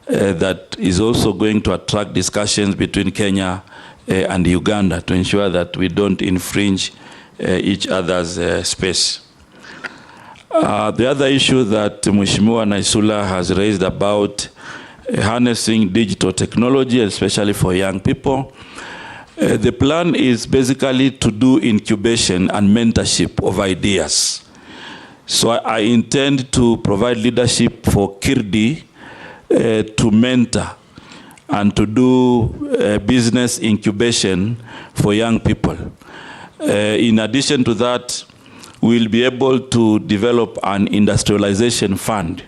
that is also going to attract discussions between Kenya and Uganda to ensure that we don't infringe each other's space. The other issue that Mheshimiwa Naisula has raised about harnessing digital technology, especially for young people. The plan is basically to do incubation and mentorship of ideas. So I intend to provide leadership for Kirdi to mentor and to do business incubation for young people. In addition to that, we'll be able to develop an industrialization fund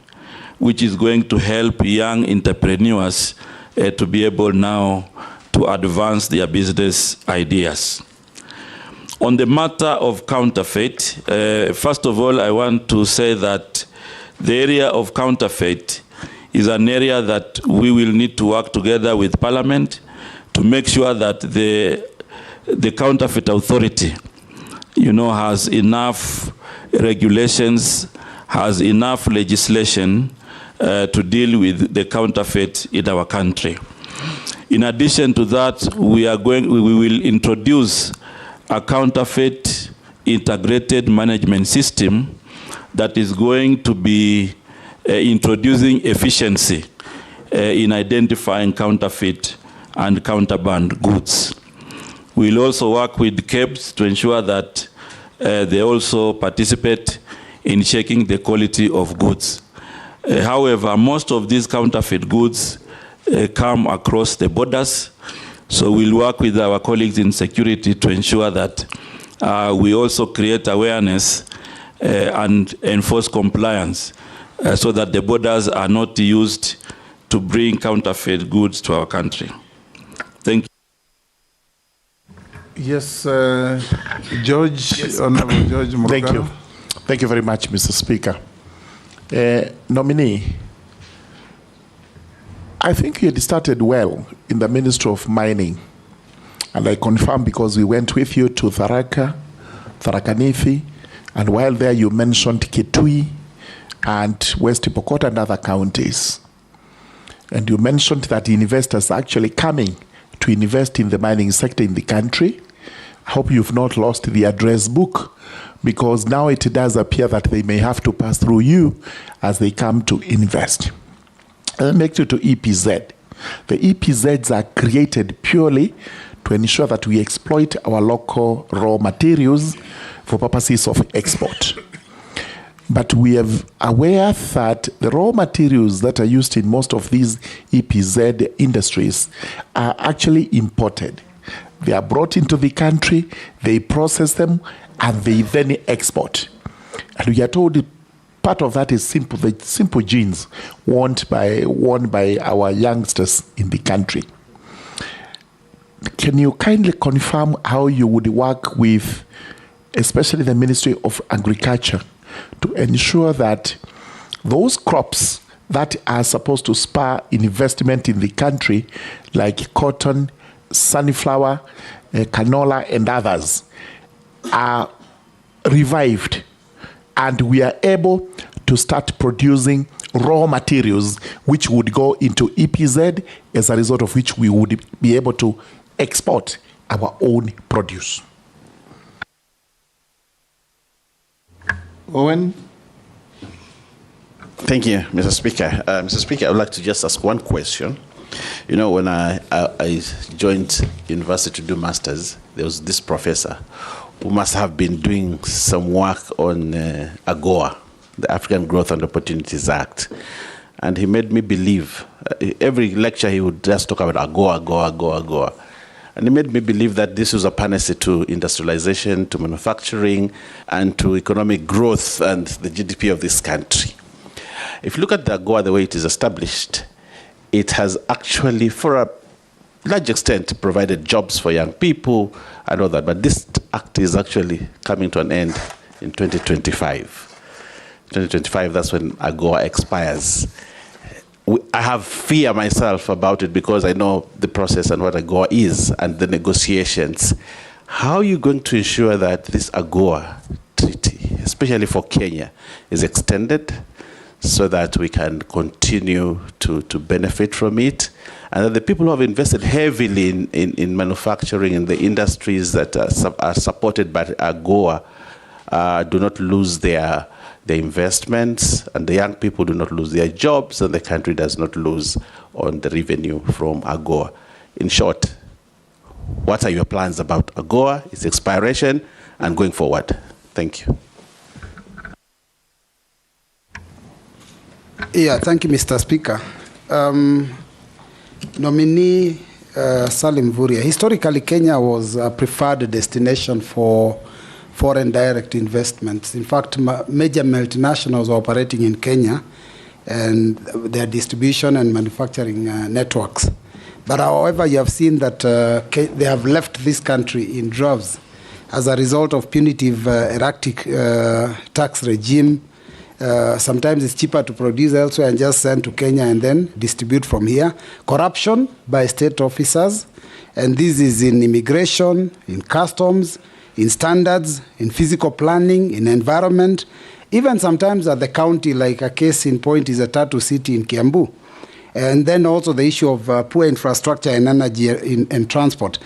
which is going to help young entrepreneurs to be able now to advance their business ideas. On the matter of counterfeit, first of all, I want to say that the area of counterfeit is an area that we will need to work together with Parliament to make sure that the counterfeit authority, has enough regulations, has enough legislation to deal with the counterfeit in our country. In addition to that, we will introduce a counterfeit integrated management system that is going to be introducing efficiency in identifying counterfeit and contraband goods. We'll also work with KEBS to ensure that they also participate in checking the quality of goods. However, most of these counterfeit goods come across the borders. So we'll work with our colleagues in security to ensure that we also create awareness and enforce compliance so that the borders are not used to bring counterfeit goods to our country. Thank you. Yes, George, yes. Honorable George Murugara. Thank you. Thank you very much, Mr. Speaker. Nominee, I think you had started well in the Ministry of Mining. And I confirm because we went with you to Tharaka Nithi, and while there you mentioned Kitui and West Pokot and other counties. And you mentioned that investors are actually coming to invest in the mining sector in the country. I hope you've not lost the address book, because now it does appear that they may have to pass through you as they come to invest. I'll make it to EPZ. The EPZs are created purely to ensure that we exploit our local raw materials for purposes of export. But we are aware that the raw materials that are used in most of these EPZ industries are actually imported. They are brought into the country, they process them, and they then export. And we are told part of that is simple, the simple jeans worn by our youngsters in the country. Can you kindly confirm how you would work with, especially the Ministry of Agriculture, to ensure that those crops that are supposed to spur investment in the country, like cotton, sunflower, canola, and others, are revived, and we are able to start producing raw materials which would go into EPZ, as a result of which we would be able to export our own produce? Owen? Thank you, Mr. Speaker. Mr. Speaker, I would like to just ask one question. You know, when I joined university to do masters, there was this professor who must have been doing some work on AGOA, the African Growth and Opportunities Act. And he made me believe, every lecture he would just talk about AGOA. And he made me believe that this was a panacea to industrialization, to manufacturing, and to economic growth and the GDP of this country. If you look at the AGOA, the way it is established, it has actually, for a large extent, provided jobs for young people and all that. But this act is actually coming to an end in 2025. 2025, that's when AGOA expires. I have fear myself about it because I know the process and what AGOA is and the negotiations. How are you going to ensure that this AGOA treaty, especially for Kenya, is extended so that we can continue to benefit from it, and that the people who have invested heavily in manufacturing, in the industries that are supported by AGOA, do not lose their investments, and the young people do not lose their jobs, and the country does not lose on the revenue from AGOA. In short, what are your plans about AGOA, its expiration, and going forward? Thank you. Yeah, thank you, Mr. Speaker. Nominee Salim Mvurya. Historically, Kenya was a preferred destination for foreign direct investments. In fact, major multinationals are operating in Kenya, and their distribution and manufacturing networks. But however, you have seen that they have left this country in droves as a result of punitive, erratic tax regime. Sometimes it's cheaper to produce elsewhere and just send to Kenya and then distribute from here. Corruption by state officers, and this is in immigration, in customs, in standards, in physical planning, in environment, even sometimes at the county, like a case in point is a Tatu City in Kiambu. And then also the issue of poor infrastructure and energy and transport.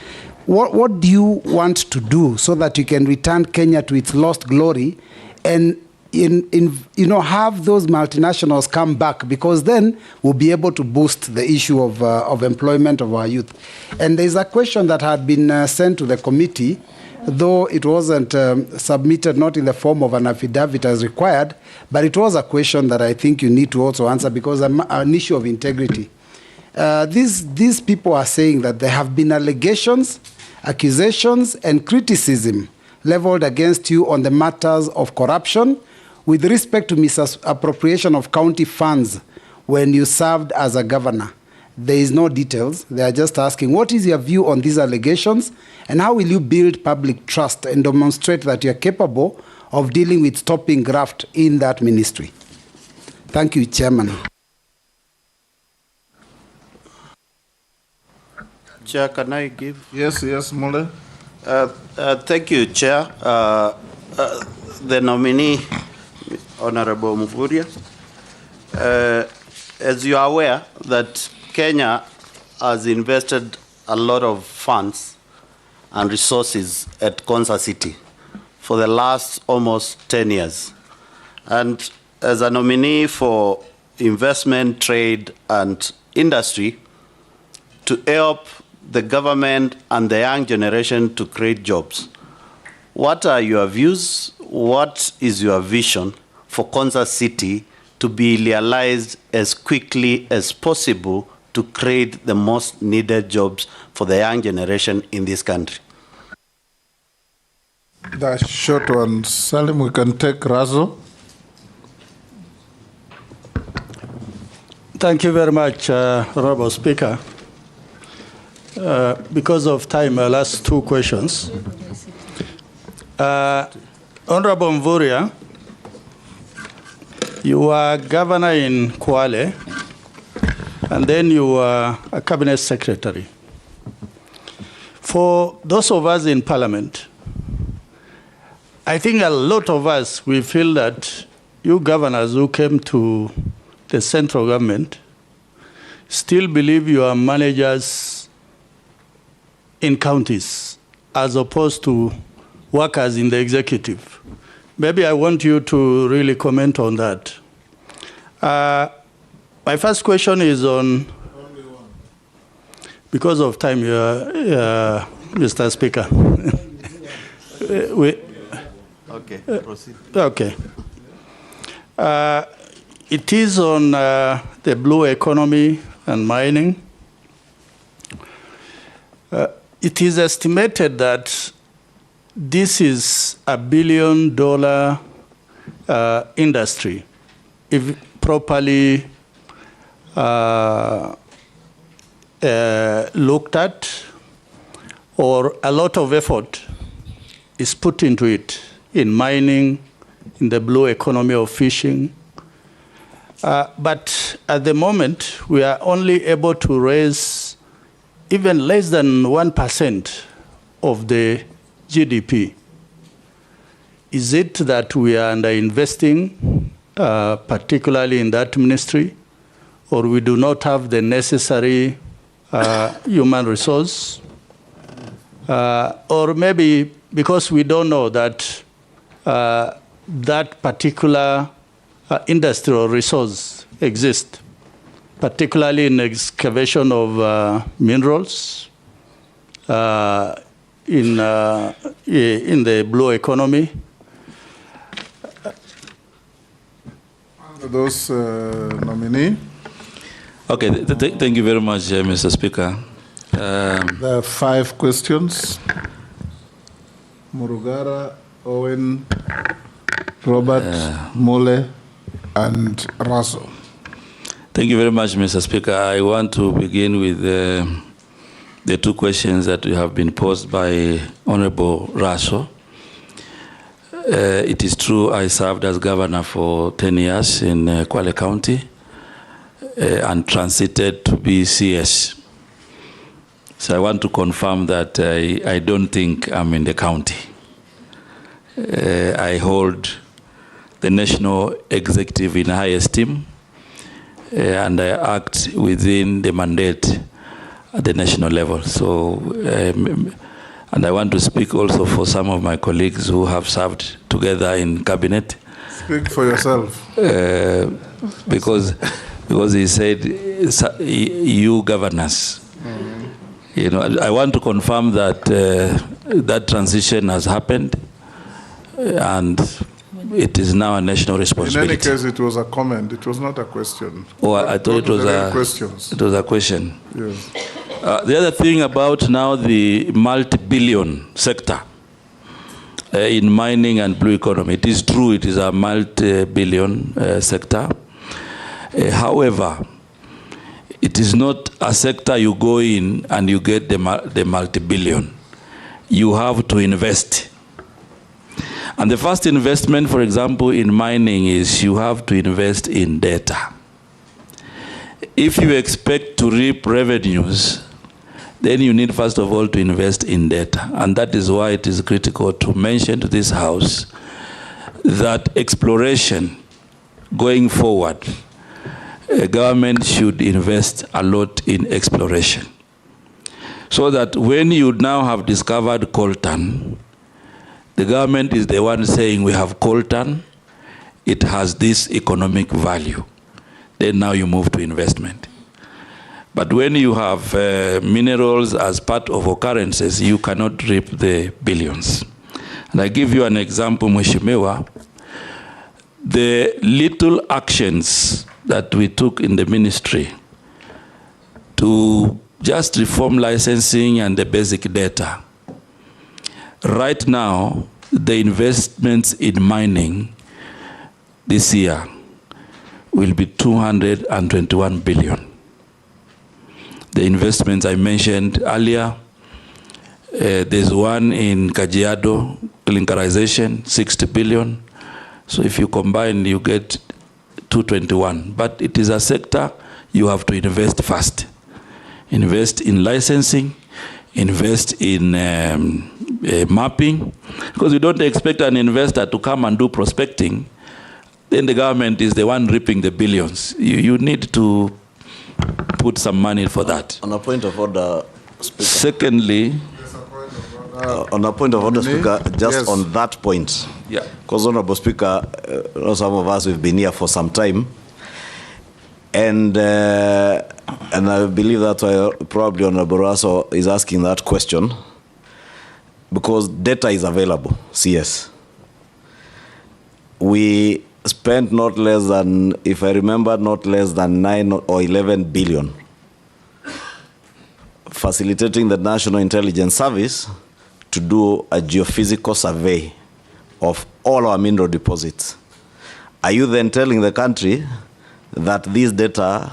What do you want to do so that you can return Kenya to its lost glory and have those multinationals come back, because then we'll be able to boost the issue of employment of our youth. And there's a question that had been sent to the committee, though it wasn't submitted, not in the form of an affidavit as required, but it was a question that I think you need to also answer, because an issue of integrity. These people are saying that there have been allegations, accusations, and criticism leveled against you on the matters of corruption with respect to misappropriation of county funds when you served as a governor. There is no details. They are just asking, what is your view on these allegations, and how will you build public trust and demonstrate that you are capable of dealing with stopping graft in that ministry? Thank you, Chairman. Chair, can I give? Yes, Mule. Thank you, Chair. The nominee, Honorable Mvurya. As you are aware, that Kenya has invested a lot of funds and resources at Konza City for the last almost 10 years. And as a nominee for investment, trade, and industry, to help the government and the young generation to create jobs, what are your views? What is your vision for Konza City to be realized as quickly as possible to create the most needed jobs for the young generation in this country? The short one, Salim, we can take Razo. Thank you very much, Honorable Speaker. Because of time, I'll ask two questions. Honorable Mvurya, you were governor in Kwale, and then you were a cabinet secretary. For those of us in parliament, I think a lot of us, we feel that you governors who came to the central government still believe you are managers in counties as opposed to workers in the executive. Maybe I want you to really comment on that. My first question is on, because of time, Mr. Speaker. Okay, proceed. Okay. It is on the blue economy and mining. It is estimated that this is $1 billion industry if properly looked at, or a lot of effort is put into it in mining, in the blue economy of fishing. But at the moment, we are only able to raise even less than 1% of the GDP. Is it that we are underinvesting, particularly in that ministry, or we do not have the necessary human resource? Or maybe because we don't know that that particular industry or resource exists, particularly in excavation of minerals, in the blue economy. Those nominee. Okay, thank you very much, Mr. Speaker. There are 5 questions. Murugara, Owen, Robert, Mule, and Raso. Thank you very much, Mr. Speaker. I want to begin with the 2 questions that have been posed by Honorable Raso. It is true I served as governor for 10 years in Kwale County and transited to be CS. So I want to confirm that I don't think I'm in the county. I hold the national executive in high esteem, and I act within the mandate at the national level. So, and I want to speak also for some of my colleagues who have served together in cabinet. Speak for yourself. Because he said, you governors. You know, I want to confirm that that transition has happened, and it is now a national responsibility. In any case, it was a comment. It was not a question. Oh, I thought it was a question. Yes. The other thing about now the multi-billion sector in mining and blue economy, it is true it is a multi-billion sector. However, it is not a sector you go in and you get the multi-billion. You have to invest. And the first investment, for example, in mining is you have to invest in data. If you expect to reap revenues, then you need first of all to invest in data. And that is why it is critical to mention to this House that exploration going forward, government should invest a lot in exploration. So that when you now have discovered coltan, the government is the one saying we have coltan, it has this economic value. Then now you move to investment. But when you have minerals as part of occurrences, you cannot reap the billions. And I give you an example, Mheshimiwa. The little actions that we took in the ministry to just reform licensing and the basic data. Right now, the investments in mining this year will be 221 billion. The investments I mentioned earlier, there's one in Kajiado, clinkerization, 60 billion. So if you combine, you get 221. But it is a sector you have to invest first. Invest in licensing, invest in mapping, because you don't expect an investor to come and do prospecting. Then the government is the one reaping the billions. You need to put some money for that. On a point of order, Speaker. Secondly, on a point of order, Speaker, just yes. on that point. Yeah. Because, Honorable Speaker, some of us have been here for some time. And I believe that's why probably Honorable Raso is asking that question. Because data is available, CS. We spent not less than, if I remember, not less than 9 or 11 billion facilitating the National Intelligence Service to do a geophysical survey of all our mineral deposits. Are you then telling the country that this data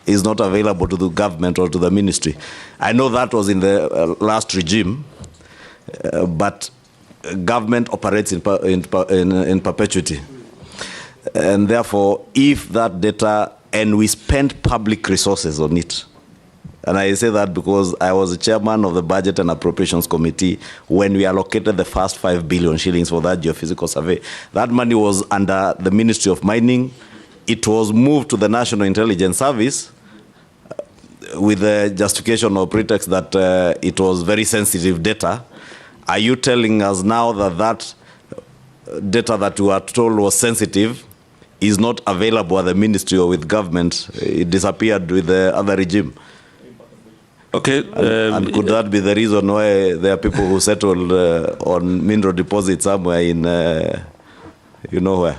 is not available to the government or to the ministry? I know that was in the last regime, but government operates in perpetuity. And therefore, if that data, and we spend public resources on it, and I say that because I was the chairman of the Budget and Appropriations Committee when we allocated the first 5 billion shillings for that geophysical survey. That money was under the Ministry of Mining. It was moved to the National Intelligence Service with the justification or pretext that it was very sensitive data. Are you telling us now that that data that we were told was sensitive is not available at the ministry or with government? It disappeared with the other regime. Okay. And could that be the reason why there are people who settled on mineral deposits somewhere in, you know where?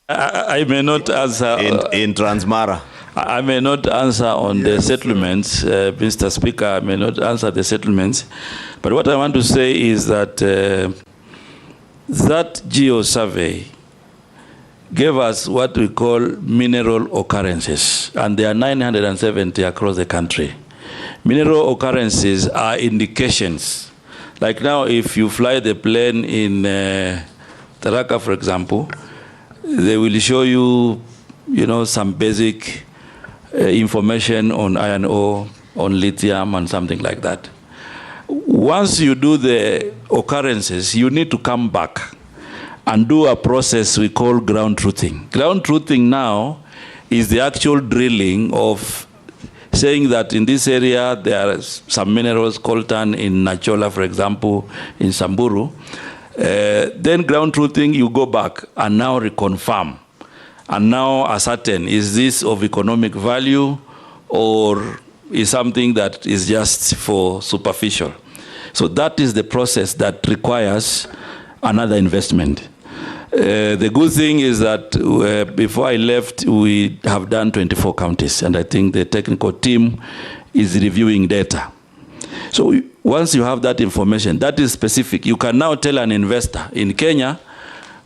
I may not answer. In Transmara. I may not answer on the settlements, Mr. Speaker. I may not answer the settlements. But what I want to say is that that geo survey gave us what we call mineral occurrences, and there are 970 across the country. Mineral occurrences are indications. Like now, if you fly the plane in Tharaka, for example, they will show you, some basic information on iron ore, on lithium, and something like that. Once you do the occurrences, you need to come back and do a process we call ground truthing. Ground truthing now is the actual drilling of saying that in this area there are some minerals, coltan in Nachola, for example, in Samburu. Then ground truthing, you go back and now reconfirm. And now ascertain, is this of economic value or is something that is just for superficial? So that is the process that requires another investment. The good thing is that before I left, we have done 24 counties, and I think the technical team is reviewing data. So once you have that information, that is specific, you can now tell an investor, in Kenya,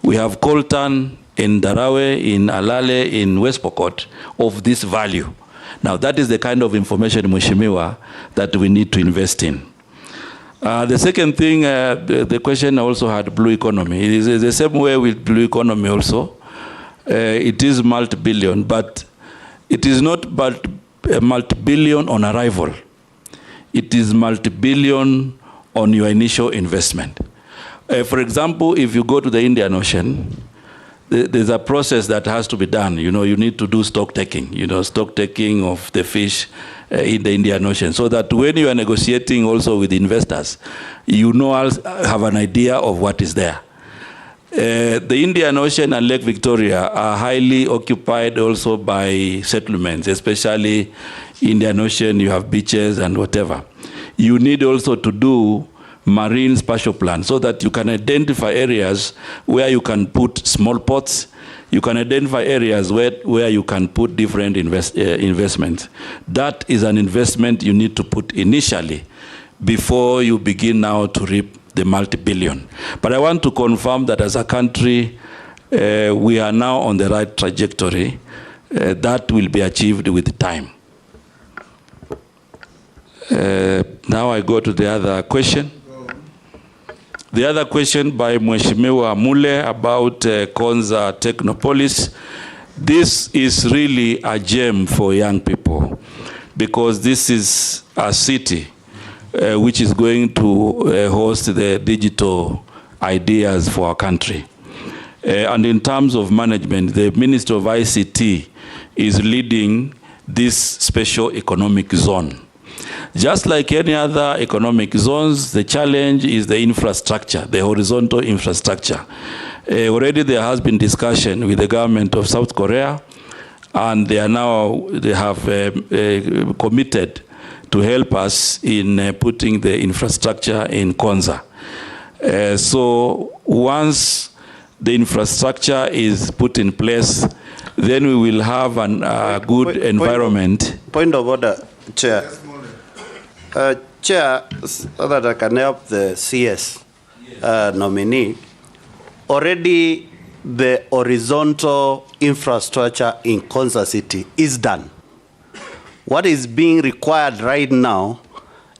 we have coltan in Darawe, in Alale, in West Pokot, of this value. Now that is the kind of information, Mheshimiwa, that we need to invest in. The second thing, the question also had blue economy. It is the same way with blue economy also. It is multi-billion, but it is not multi-billion on arrival. It is multi-billion on your initial investment. For example, if you go to the Indian Ocean, there's a process that has to be done. You know, you need to do stock taking, stock taking of the fish in the Indian Ocean, so that when you are negotiating also with investors, have an idea of what is there. The Indian Ocean and Lake Victoria are highly occupied also by settlements, especially Indian Ocean, you have beaches and whatever. You need also to do marine spatial plan so that you can identify areas where you can put small pots. You can identify areas where you can put different investments. That is an investment you need to put initially before you begin now to reap the multi-billion. But I want to confirm that as a country, we are now on the right trajectory. That will be achieved with time. Now I go to the other question. The other question by Mheshimiwa Mule about Konza Technopolis. This is really a gem for young people because this is a city which is going to host the digital ideas for our country. And in terms of management, the Minister of ICT is leading this special economic zone. Just like any other economic zones, the challenge is the infrastructure, the horizontal infrastructure. Already there has been discussion with the government of South Korea, and they have committed to help us in putting the infrastructure in Konza. So once the infrastructure is put in place, then we will have a good environment. Point of order, Chair. Chair, so that I can help the CS nominee, already the horizontal infrastructure in Konza City is done. What is being required right now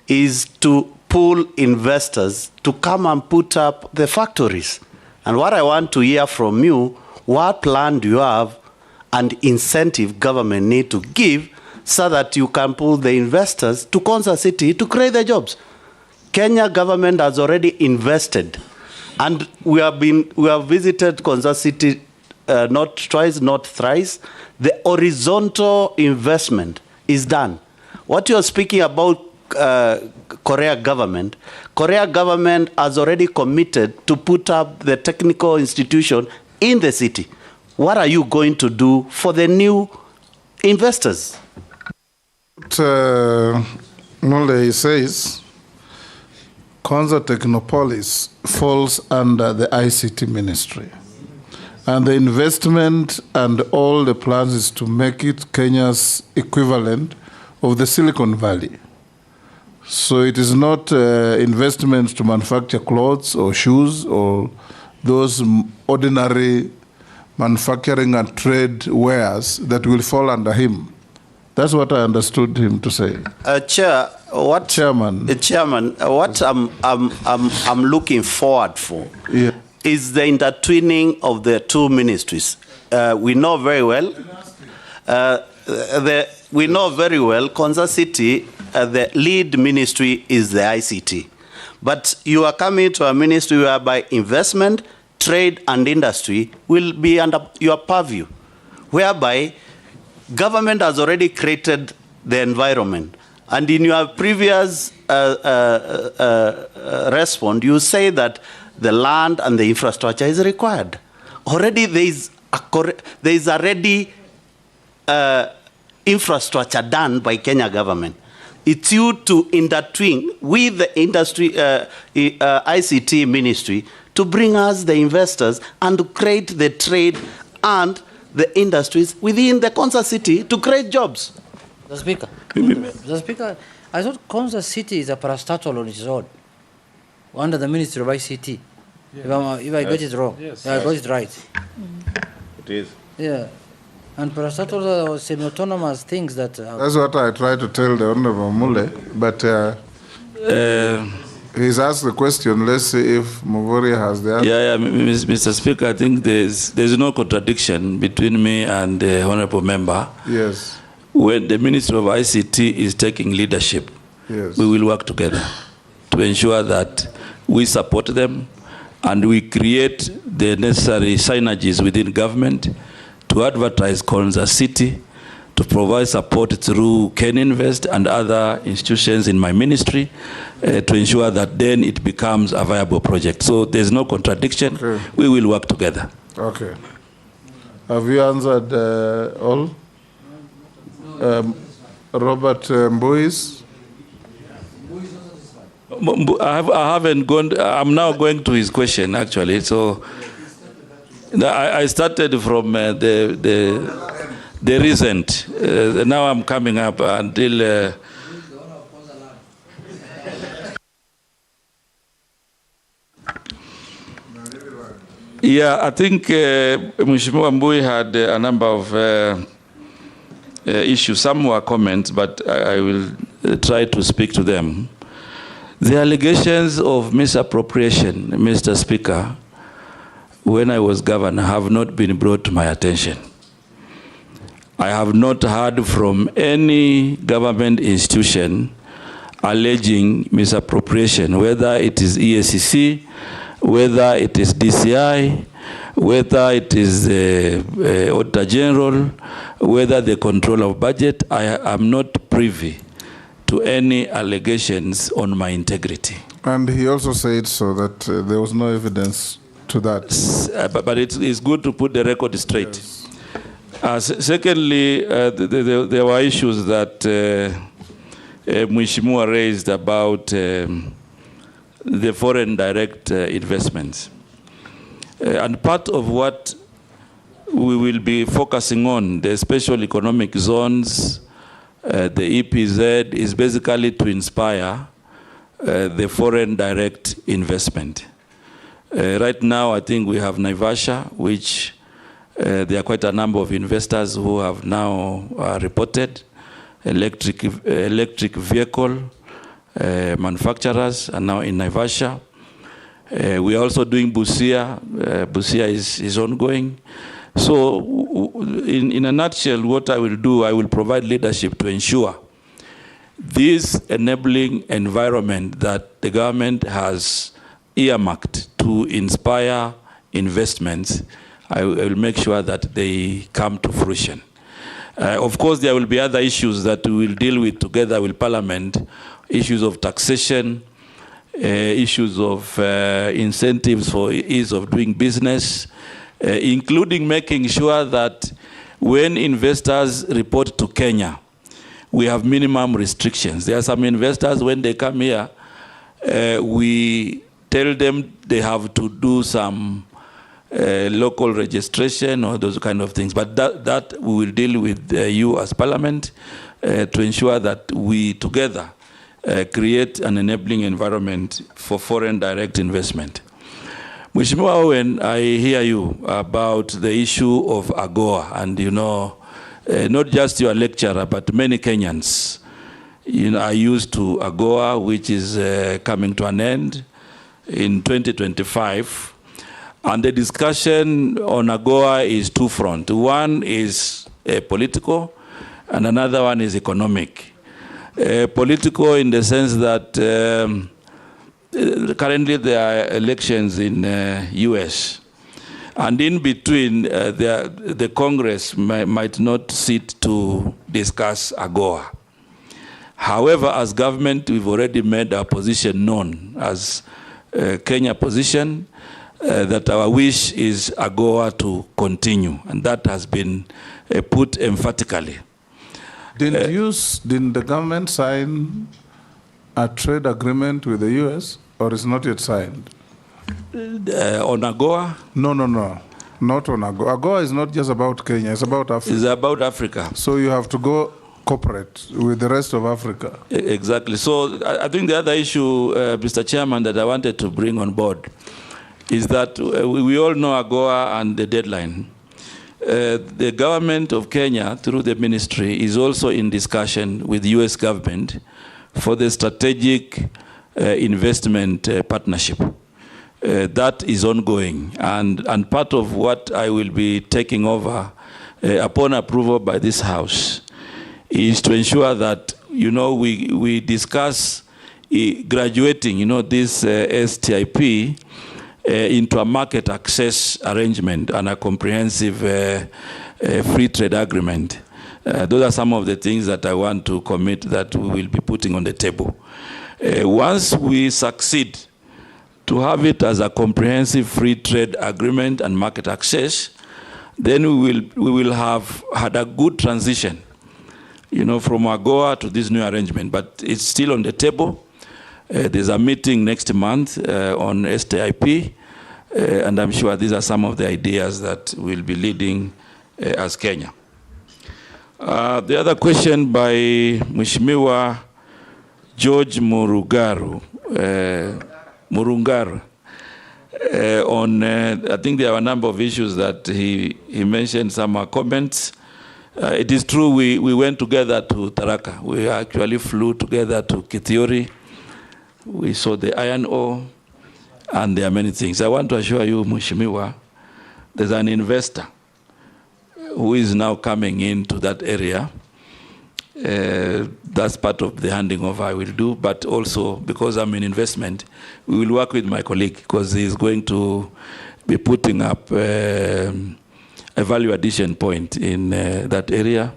is to pull investors to come and put up the factories. And what I want to hear from you, what plan do you have and incentive government need to give so that you can pull the investors to Konza City to create the jobs? Kenya government has already invested, and we have visited Konza City not twice, not thrice. The horizontal investment is done. What you are speaking about, Korea government has already committed to put up the technical institution in the city. What are you going to do for the new investors? Mole says Konza Technopolis falls under the ICT ministry, and the investment and all the plans is to make it Kenya's equivalent of the Silicon Valley. So it is not investments to manufacture clothes or shoes or those ordinary manufacturing and trade wares that will fall under him. That's what I understood him to say. Chairman, what I'm looking forward for is the intertwining of the two ministries. We know very well. Konza City, the lead ministry is the ICT. But you are coming to a ministry whereby investment, trade, and industry will be under your purview, whereby government has already created the environment. And in your previous response, you say that the land and the infrastructure is required. Already there is already infrastructure done by Kenya government. It's you to intertwine with the industry ICT ministry to bring us the investors and to create the trade and the industries within the Konza city to create jobs. The Speaker, I thought Konza City is a parastatal on its own, under the Ministry of ICT. Yeah. If I got it wrong, yes. I got it right. It is. Yeah. And parastatals are semi-autonomous things that... That's what I try to tell the Honorable Mule, but he's asked the question. Let's see if Mvurya has the answer. Yeah, Mr. Speaker, I think there's no contradiction between me and the Honorable Member. Yes. When the Minister of ICT is taking leadership, yes, we will work together to ensure that we support them and we create the necessary synergies within government to advertise Konza City, to provide support through Ken Invest and other institutions in my ministry to ensure that then it becomes a viable project. So there's no contradiction. Okay. We will work together. Okay. Have you answered all? Robert Mbuis? I haven't gone. I'm now going to his question, actually. So I started from the recent. Now I'm coming up until... yeah, I think Mheshimiwa Mbui had a number of issues. Some were comments, but I will try to speak to them. The allegations of misappropriation, Mr. Speaker, when I was governor, have not been brought to my attention. I have not heard from any government institution alleging misappropriation, whether it is EACC, whether it is DCI, whether it is the Auditor General, whether the control of budget. I am not privy to any allegations on my integrity. And he also said so that there was no evidence to that. But it's good to put the record straight. Yes. Secondly, there were issues that Mheshimiwa raised about the foreign direct investments. And part of what we will be focusing on, the special economic zones, the EPZ, is basically to inspire the foreign direct investment. Right now, I think we have Naivasha, which there are quite a number of investors who have now reported electric vehicle manufacturers are now in Naivasha. We are also doing Busia. Busia is ongoing. So in a nutshell, what I will do, I will provide leadership to ensure this enabling environment that the government has earmarked to inspire investments, I will make sure that they come to fruition. Of course, there will be other issues that we will deal with together with Parliament, issues of taxation, issues of incentives for ease of doing business, including making sure that when investors report to Kenya, we have minimum restrictions. There are some investors, when they come here, we tell them they have to do some local registration or those kind of things. But that we will deal with you as Parliament to ensure that we together create an enabling environment for foreign direct investment. Mheshimiwa Owen, I hear you about the issue of AGOA, and you know, not just your lecturer, but many Kenyans, you know, are used to AGOA, which is coming to an end in 2025. And the discussion on AGOA is two-front. One is political, and another one is economic. Political in the sense that currently there are elections in US. And in between, the Congress might not sit to discuss AGOA. However, as government, we've already made our position known as Kenya position, that our wish is AGOA to continue, and that has been put emphatically. Didn't the government sign a trade agreement with the US, or is not yet signed? on AGOA? No. Not on AGOA. AGOA is not just about Kenya, it's about Africa. It's about Africa. So you have to go corporate with the rest of Africa. Exactly. So I think the other issue, Mr. Chairman, that I wanted to bring on board is that we all know AGOA and the deadline. The government of Kenya, through the ministry, is also in discussion with the US government for the strategic investment partnership. That is ongoing, and part of what I will be taking over upon approval by this House is to ensure that, we discuss graduating, this STIP into a market access arrangement and a comprehensive free trade agreement. Those are some of the things that I want to commit that we will be putting on the table. Once we succeed to have it as a comprehensive free trade agreement and market access, then we will have had a good transition, from AGOA to this new arrangement. But it's still on the table. There's a meeting next month on STIP, and I'm sure these are some of the ideas that we'll be leading as Kenya. The other question by Mheshimiwa George Murungaru, on, I think there are a number of issues that he mentioned, some comments. It is true we went together to Tharaka. We actually flew together to Kithiori. We saw the iron ore, and there are many things. I want to assure you, Mheshimiwa, there's an investor who is now coming into that area. That's part of the handing over I will do, but also because I'm in investment, we will work with my colleague because he's going to be putting up a value addition point in that area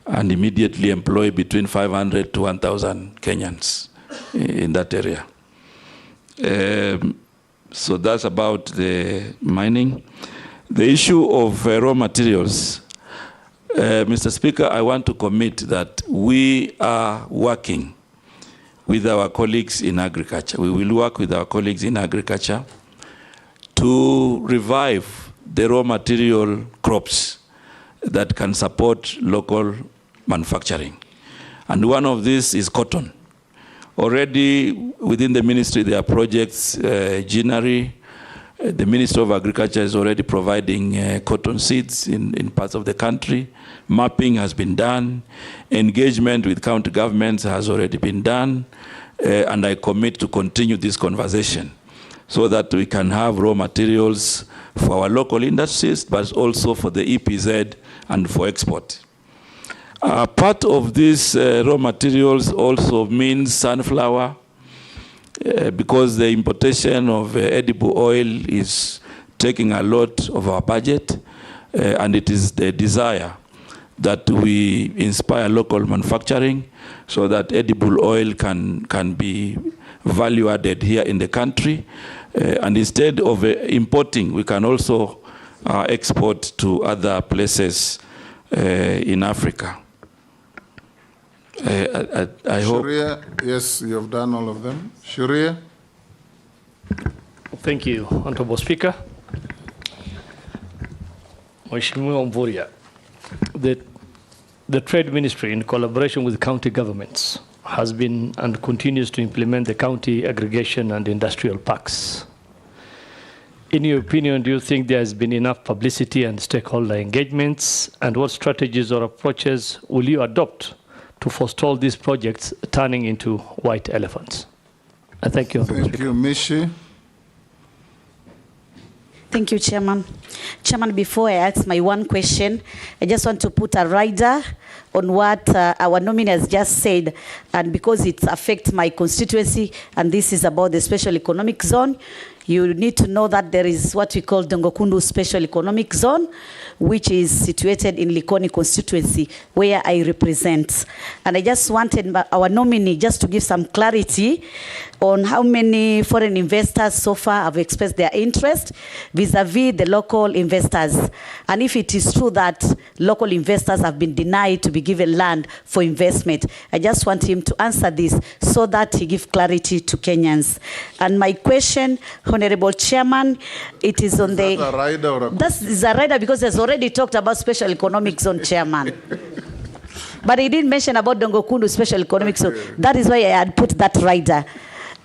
and immediately employ between 500 to 1,000 Kenyans in that area. So that's about the mining. The issue of raw materials, Mr. Speaker, I want to commit that we are working with our colleagues in agriculture. We will work with our colleagues in agriculture to revive the raw material crops that can support local manufacturing. And one of these is cotton. Already within the ministry there are projects, Ginary. The Minister of Agriculture is already providing cotton seeds in parts of the country. Mapping has been done. Engagement with county governments has already been done. And I commit to continue this conversation so that we can have raw materials for our local industries, but also for the EPZ and for export. Part of these raw materials also means sunflower, because the importation of edible oil is taking a lot of our budget, and it is the desire that we inspire local manufacturing so that edible oil can be value added here in the country. And instead of importing, we can also export to other places in Africa. I hope. Sharia, yes, you have done all of them. Sharia. Thank you, Honorable Speaker. Mheshimiwa Mvurya, the Trade Ministry, in collaboration with county governments, has been and continues to implement the county aggregation and industrial parks. In your opinion, do you think there has been enough publicity and stakeholder engagements? And what strategies or approaches will you adopt to forestall these projects turning into white elephants? Thank you. Thank you, Mishi. Thank you, Chairman. Chairman, before I ask my one question, I just want to put a rider on what our nominee has just said, and because it affects my constituency, and this is about the special economic zone, you need to know that there is what we call Dongokundu Special Economic Zone, which is situated in Likoni constituency, where I represent. And I just wanted our nominee just to give some clarity on how many foreign investors so far have expressed their interest vis-a-vis the local investors. And if it is true that local investors have been denied to be given land for investment, I just want him to answer this so that he gives clarity to Kenyans. And my question, Honorable Chairman, it is on the... That a rider or a... That is a rider because he's already talked about special economic zone, Chairman. But he didn't mention about Dongokundu special economic zone. That is why I had put that rider.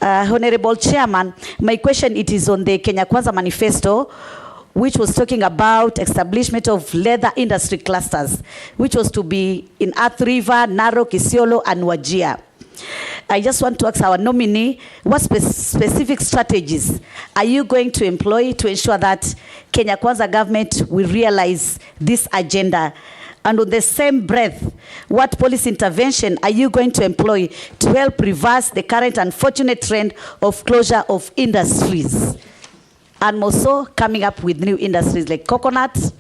Honorable Chairman, my question, it is on the Kenya Kwanza manifesto, which was talking about establishment of leather industry clusters, which was to be in Athi River, Narok, Isiolo, and Wajir. I just want to ask our nominee, what specific strategies are you going to employ to ensure that Kenya Kwanza government will realize this agenda? And on the same breath, what policy intervention are you going to employ to help reverse the current unfortunate trend of closure of industries? And also coming up with new industries like coconut,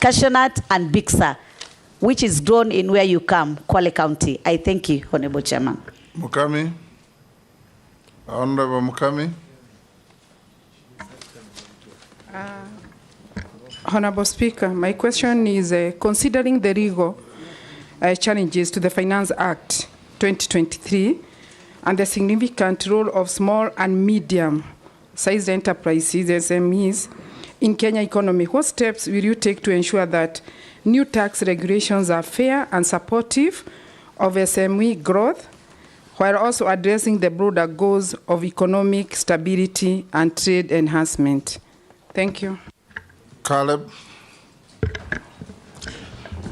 cashew nut, and Bixa, which is grown in where you come, Kwale County. I thank you, Honorable Chairman. Mukami. Honorable Mukami. Honorable Speaker, my question is considering the legal challenges to the Finance Act 2023 and the significant role of small and medium-sized enterprises, SMEs, in Kenya economy, what steps will you take to ensure that new tax regulations are fair and supportive of SME growth, while also addressing the broader goals of economic stability and trade enhancement? Thank you. Caleb.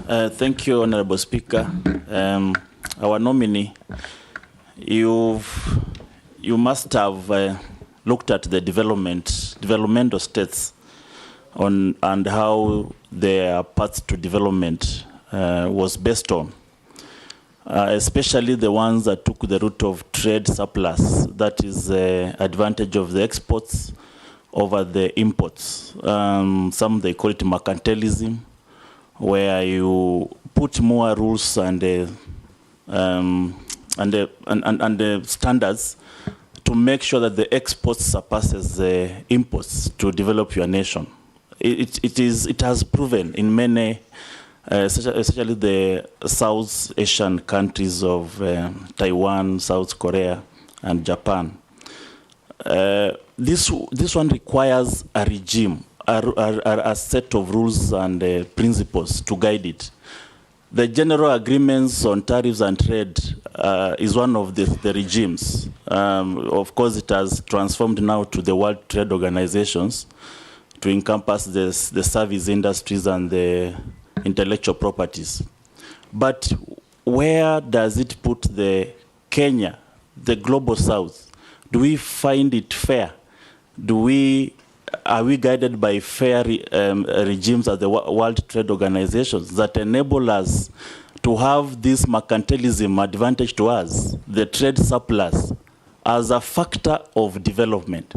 Thank you, Honorable Speaker. Our nominee, you must have looked at the developmental states and how their path to development was based on, especially the ones that took the route of trade surplus, that is the advantage of the exports over the imports. Some they call it mercantilism, where you put more rules and the standards to make sure that the exports surpasses the imports to develop your nation. It has proven in many, especially the South Asian countries of Taiwan, South Korea, and Japan. This one requires a regime, a set of rules and principles to guide it. The general agreements on tariffs and trade is one of the regimes. Of course, it has transformed now to the World Trade Organizations to encompass the service industries and the intellectual properties. But where does it put the Kenya, the global south? Do we find it fair? Are we guided by fair regimes at the World Trade Organizations that enable us to have this mercantilism advantage to us, the trade surplus, as a factor of development?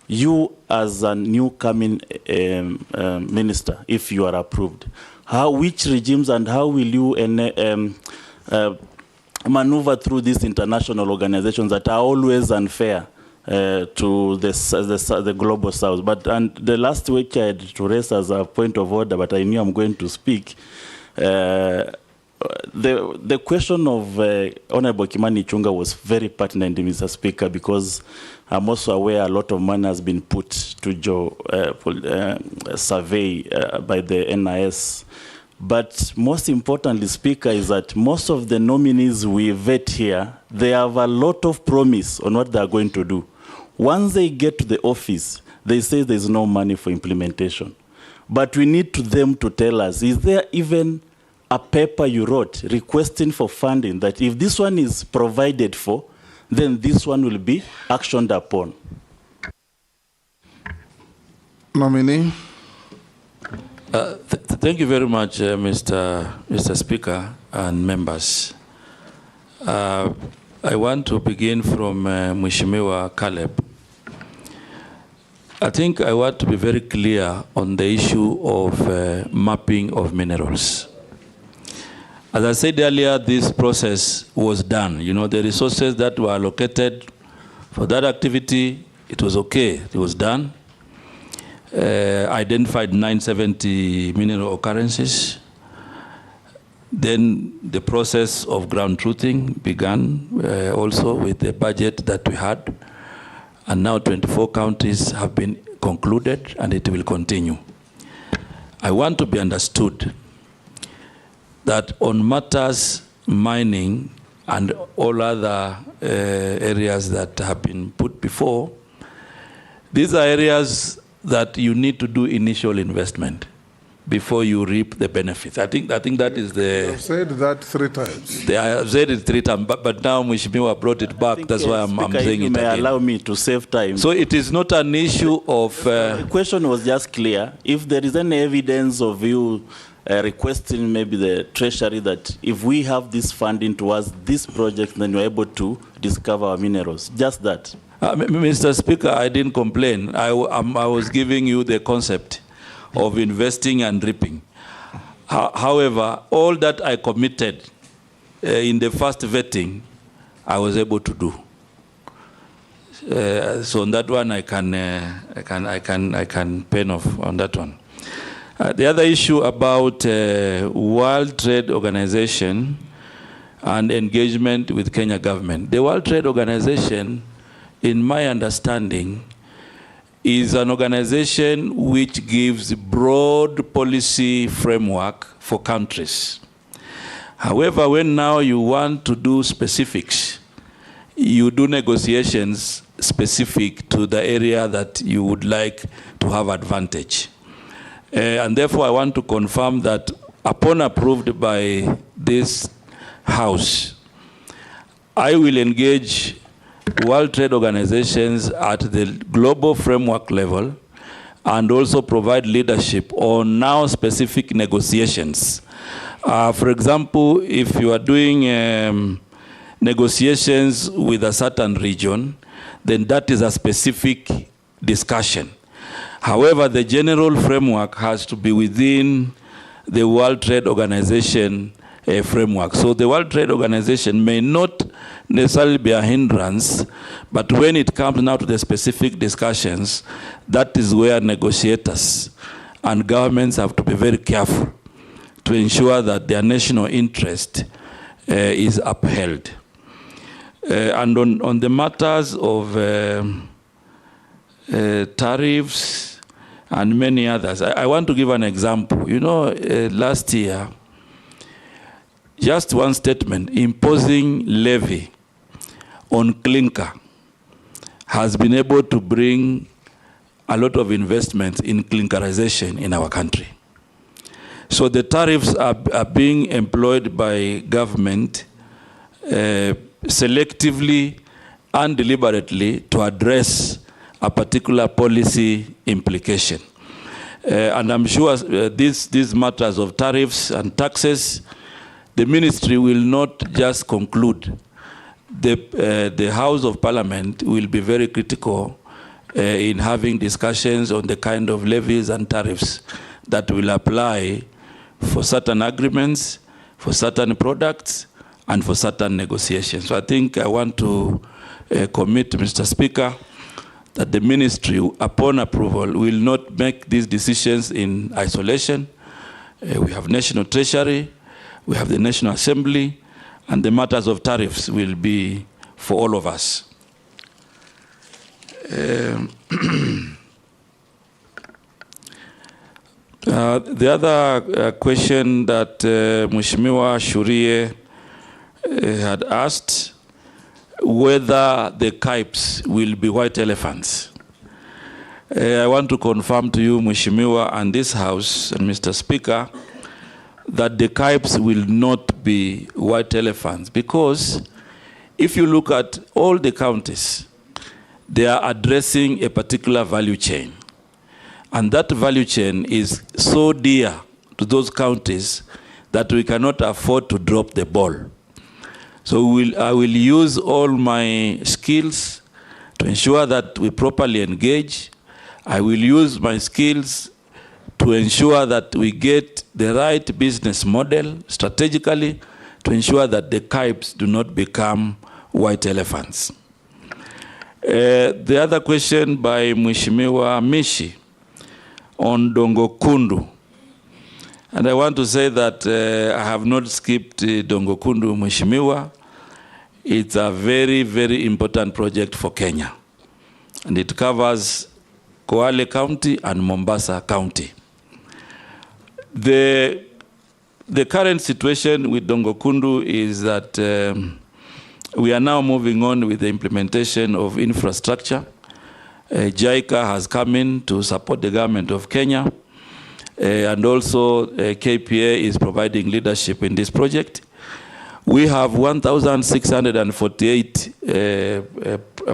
You, as a new coming minister, if you are approved, which regimes and how will you maneuver through these international organizations that are always unfair to the global south? But the last week I had to raise as a point of order, but I knew I'm going to speak. The question of Honorable Kimani Ichung'wah was very pertinent, Mr. Speaker, because I'm also aware a lot of money has been put to survey by the NIS. But most importantly, Speaker, is that most of the nominees we vet here, they have a lot of promise on what they are going to do. Once they get to the office, they say there's no money for implementation. But we need them to tell us, is there even a paper you wrote requesting for funding that if this one is provided for, then this one will be actioned upon? Nominee. Thank you very much, Mr. Speaker and members. I want to begin from Mheshimiwa Caleb. I think I want to be very clear on the issue of mapping of minerals. As I said earlier, this process was done. You know, the resources that were allocated For that activity, it was okay. It was done. Identified 970 mineral occurrences. Then the process of ground truthing began also with the budget that we had. And now 24 counties have been concluded, and it will continue. I want to be understood that on matters mining and all other areas that have been put before, these are areas that you need to do initial investment before you reap the benefits. I think that is the... I've said that 3 times. I've said it 3 times, but now Mheshimiwa brought it back. That's why I'm saying it again. Allow me to save time. So it is not an issue of... The question was just clear. If there is any evidence of you requesting maybe the Treasury that if we have this funding towards this project, then you're able to discover our minerals. Just that. Mr. Speaker, I didn't complain. I was giving you the concept of investing and reaping. However, all that I committed in the first vetting, I was able to do. So on that one, I can pen off on that one. The other issue about World Trade Organization and engagement with Kenya government. The World Trade Organization, in my understanding, is an organization which gives broad policy framework for countries. However, when now you want to do specifics, you do negotiations specific to the area that you would like to have advantage. And therefore, I want to confirm that upon approved by this House, I will engage World Trade Organizations at the global framework level and also provide leadership on now specific negotiations. For example, if you are doing negotiations with a certain region, then that is a specific discussion. However, the general framework has to be within the World Trade Organization framework. So the World Trade Organization may not necessarily be a hindrance, but when it comes now to the specific discussions, that is where negotiators and governments have to be very careful to ensure that their national interest is upheld. And on the matters of tariffs and many others, I want to give an example. You know, last year, just one statement, imposing levy on clinker has been able to bring a lot of investments in clinkerization in our country. So the tariffs are being employed by government selectively and deliberately to address a particular policy implication. And I'm sure these matters of tariffs and taxes, the ministry will not just conclude. The House of Parliament will be very critical in having discussions on the kind of levies and tariffs that will apply for certain agreements, for certain products, and for certain negotiations. So I think I want to commit, Mr. Speaker, that the ministry, upon approval, will not make these decisions in isolation. We have National Treasury, we have the National Assembly, and the matters of tariffs will be for all of us. The other question that Mheshimiwa Shurie had asked, whether the KIPES will be white elephants. I want to confirm to you, Mheshimiwa, and this House, and Mr. Speaker, that the KIPES will not be white elephants, because if you look at all the counties, they are addressing a particular value chain. And that value chain is so dear to those counties that we cannot afford to drop the ball. So I will use all my skills to ensure that we properly engage. I will use my skills to ensure that we get the right business model strategically to ensure that the KIPES do not become white elephants. The other question by Mheshimiwa Mishi on Dongo Kundu. And I want to say that I have not skipped Dongo Kundu, Mheshimiwa. It's a very, very important project for Kenya. And it covers Kwale County and Mombasa County. The current situation with Dongo Kundu is that we are now moving on with the implementation of infrastructure. JICA has come in to support the government of Kenya. And also KPA is providing leadership in this project. We have 1,648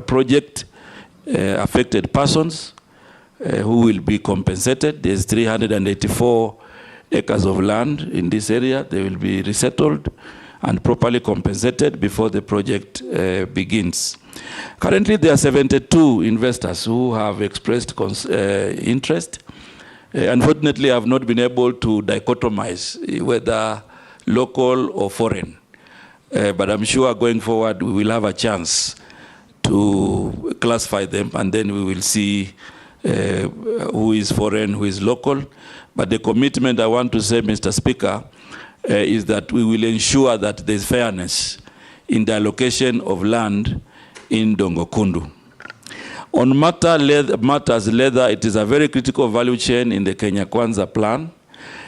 project affected persons who will be compensated. There's 384 acres of land in this area. They will be resettled and properly compensated before the project begins. Currently, there are 72 investors who have expressed interest. Unfortunately, I have not been able to dichotomize whether local or foreign. But I'm sure going forward, we will have a chance to classify them, and then we will see who is foreign, who is local. But the commitment I want to say, Mr. Speaker, is that we will ensure that there is fairness in the allocation of land in Dongo Kundu. On matters leather, it is a very critical value chain in the Kenya Kwanza plan.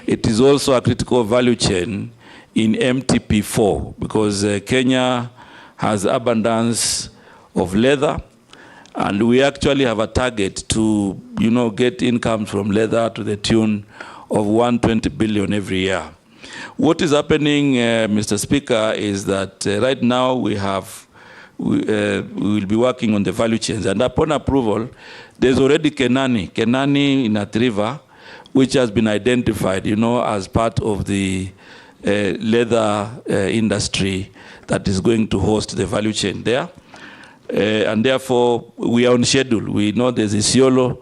It is also a critical value chain in MTP4 because Kenya has abundance of leather, and we actually have a target to, get income from leather to the tune of 120 billion every year. What is happening, Mr. Speaker, is that right now we will be working on the value chains, and upon approval, there's already Kenani in Athi River, which has been identified, as part of the leather industry that is going to host the value chain there. And therefore, we are on schedule. We know there's Isiolo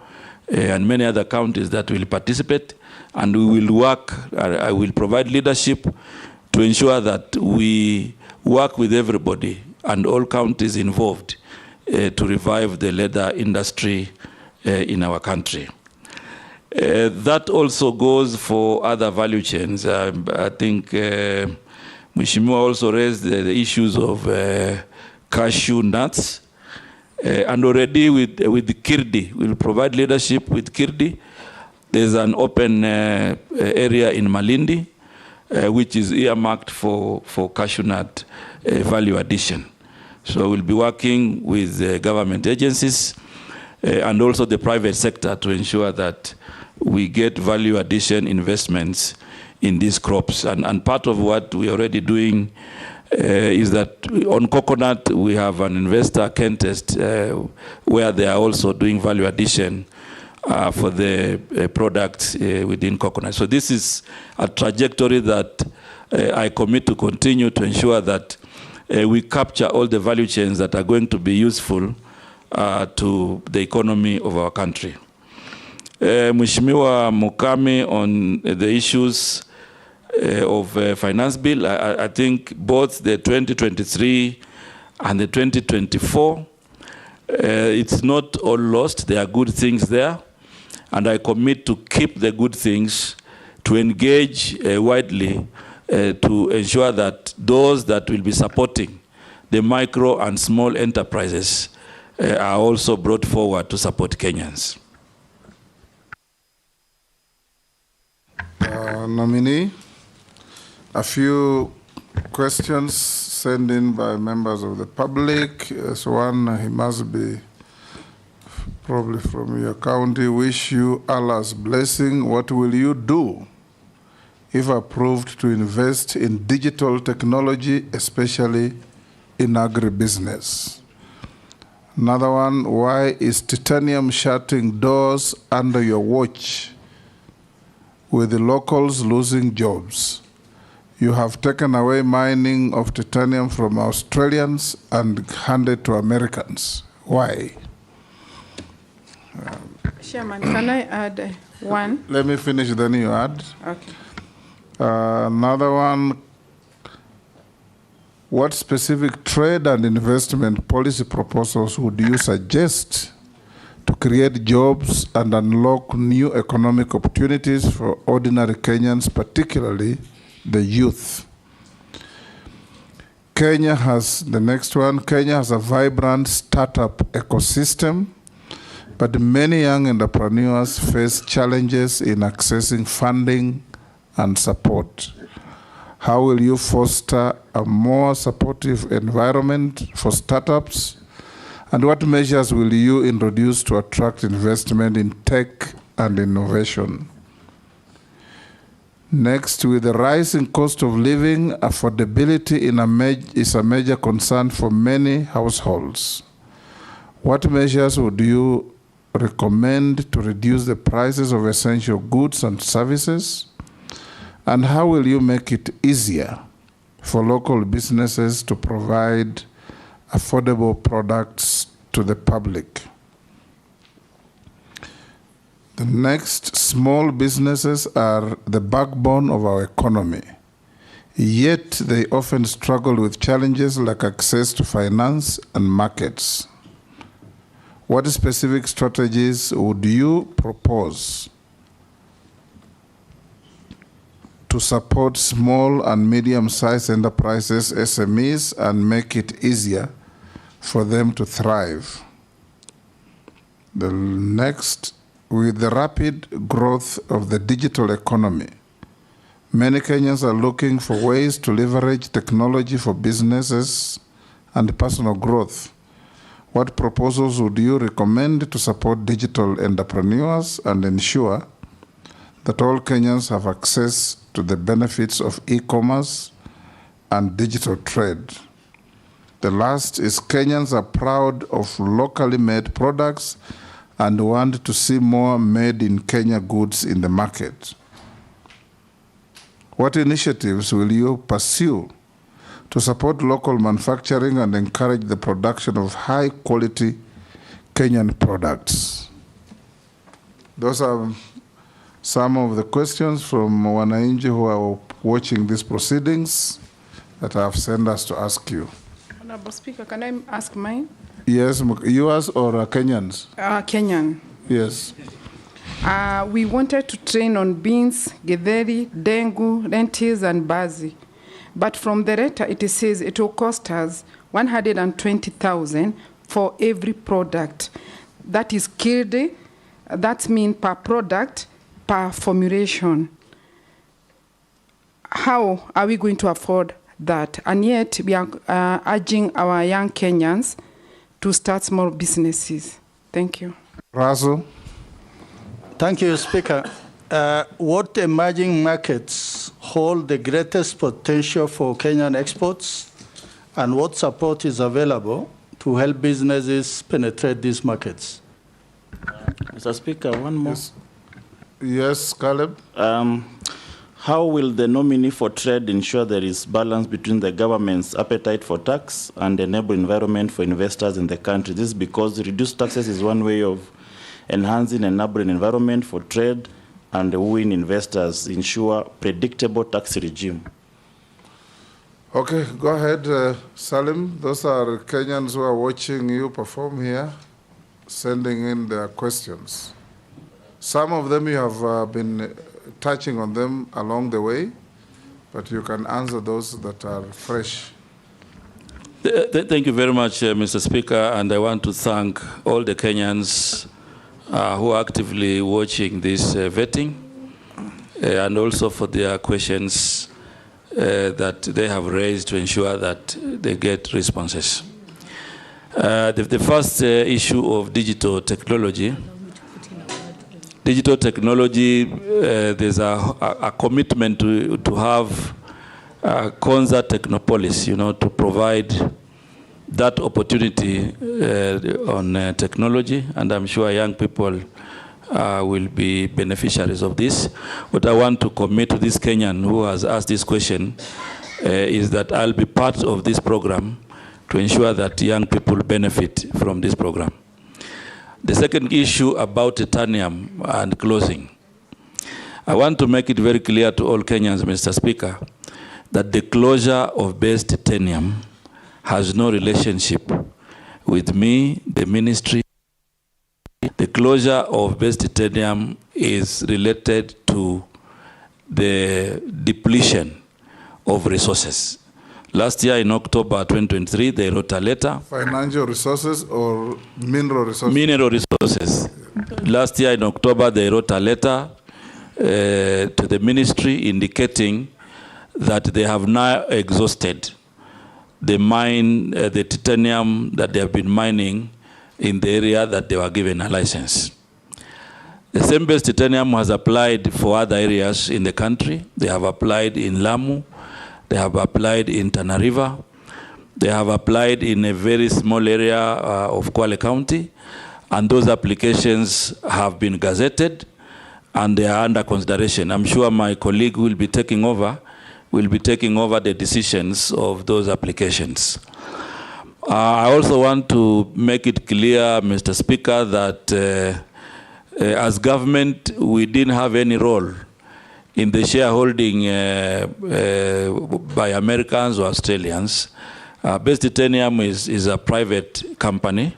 and many other counties that will participate, and we will work, I will provide leadership to ensure that we work with everybody and all counties involved to revive the leather industry in our country. That also goes for other value chains. I think Mheshimiwa also raised the issues of cashew nuts. And already with Kirdi, we'll provide leadership with Kirdi. There's an open area in Malindi, which is earmarked for cashew nut value addition. So we'll be working with government agencies and also the private sector to ensure that we get value addition investments in these crops. And part of what we're already doing is that on coconut, we have an investor, Kentest, where they are also doing value addition for the products within coconut. So this is a trajectory that I commit to continue to ensure that we capture all the value chains that are going to be useful to the economy of our country. Mheshimiwa Mukami, on the issues of finance bill, I think both the 2023 and the 2024, it's not all lost. There are good things there, and I commit to keep the good things, to engage widely, to ensure that those that will be supporting the micro and small enterprises are also brought forward to support Kenyans. Nominee, a few questions sent in by members of the public. As one, he must be probably from your county. Wish you Allah's blessing. What will you do if approved to invest in digital technology, especially in agribusiness? Another one, why is titanium shutting doors under your watch with the locals losing jobs? You have taken away mining of titanium from Australians and handed to Americans. Why? Chairman, can I add one? Let me finish, then you add. Okay. Another one, what specific trade and investment policy proposals would you suggest to create jobs and unlock new economic opportunities for ordinary Kenyans, particularly the youth? Kenya has a vibrant startup ecosystem, but many young entrepreneurs face challenges in accessing funding and support. How will you foster a more supportive environment for startups? And what measures will you introduce to attract investment in tech and innovation? Next, with the rising cost of living, affordability is a major concern for many households. What measures would you recommend to reduce the prices of essential goods and services? And how will you make it easier for local businesses to provide affordable products to the public? The next, small businesses are the backbone of our economy, yet they often struggle with challenges like access to finance and markets. What specific strategies would you propose to support small and medium-sized enterprises, SMEs, and make it easier for them to thrive? The next, with the rapid growth of the digital economy, many Kenyans are looking for ways to leverage technology for businesses and personal growth. What proposals would you recommend to support digital entrepreneurs and ensure that all Kenyans have access to the benefits of e-commerce and digital trade? The last is Kenyans are proud of locally made products and want to see more made in Kenya goods in the market. What initiatives will you pursue to support local manufacturing and encourage the production of high-quality Kenyan products? Those are some of the questions from Wanainji who are watching these proceedings that I have sent us to ask you. Honorable Speaker, can I ask mine? Yes, yours or Kenyans? Kenyan. Yes. We wanted to train on beans, githeri, dengu, lentils, and bazi. But from the letter, it says it will cost us 120,000 for every product. That is killed. That means per product, per formulation. How are we going to afford that? And yet, we are urging our young Kenyans to start small businesses. Thank you. Russell. Thank you, Speaker. What emerging markets hold the greatest potential for Kenyan exports, and what support is available to help businesses penetrate these markets? Mr. Speaker, one more. Yes, Caleb. How will the nominee for trade ensure there is balance between the government's appetite for tax and enable environment for investors in the country? This is because reduced taxes is one way of enhancing an enabling environment for trade and wooing investors, ensure predictable tax regime. Okay, go ahead, Salim. Those are Kenyans who are watching you perform here, sending in their questions. Some of them you have been touching on them along the way, but you can answer those that are fresh. Thank you very much, Mr. Speaker, and I want to thank all the Kenyans who are actively watching this vetting, and also for their questions that they have raised to ensure that they get responses. The first issue of digital technology. Digital technology, there's a commitment to have Konza Technopolis, to provide that opportunity on technology, and I'm sure young people will be beneficiaries of this. What I want to commit to this Kenyan who has asked this question is that I'll be part of this program to ensure that young people benefit from this program. The second issue about titanium and closing. I want to make it very clear to all Kenyans, Mr. Speaker, that the closure of base titanium has no relationship with me, the ministry. The closure of base titanium is related to the depletion of resources. Last year in October 2023, they wrote a letter. Financial resources or mineral resources? Mineral resources. Last year in October, they wrote a letter to the ministry indicating that they have now exhausted the mine, the titanium that they have been mining in the area that they were given a license. The same base titanium has applied for other areas in the country. They have applied in Lamu. They have applied in Tana River. They have applied in a very small area of Kwale County. And those applications have been gazetted and they are under consideration. I'm sure my colleague will be taking over the decisions of those applications. I also want to make it clear, Mr. Speaker, that as government, we didn't have any role in the shareholding by Americans or Australians. Base Titanium is a private company,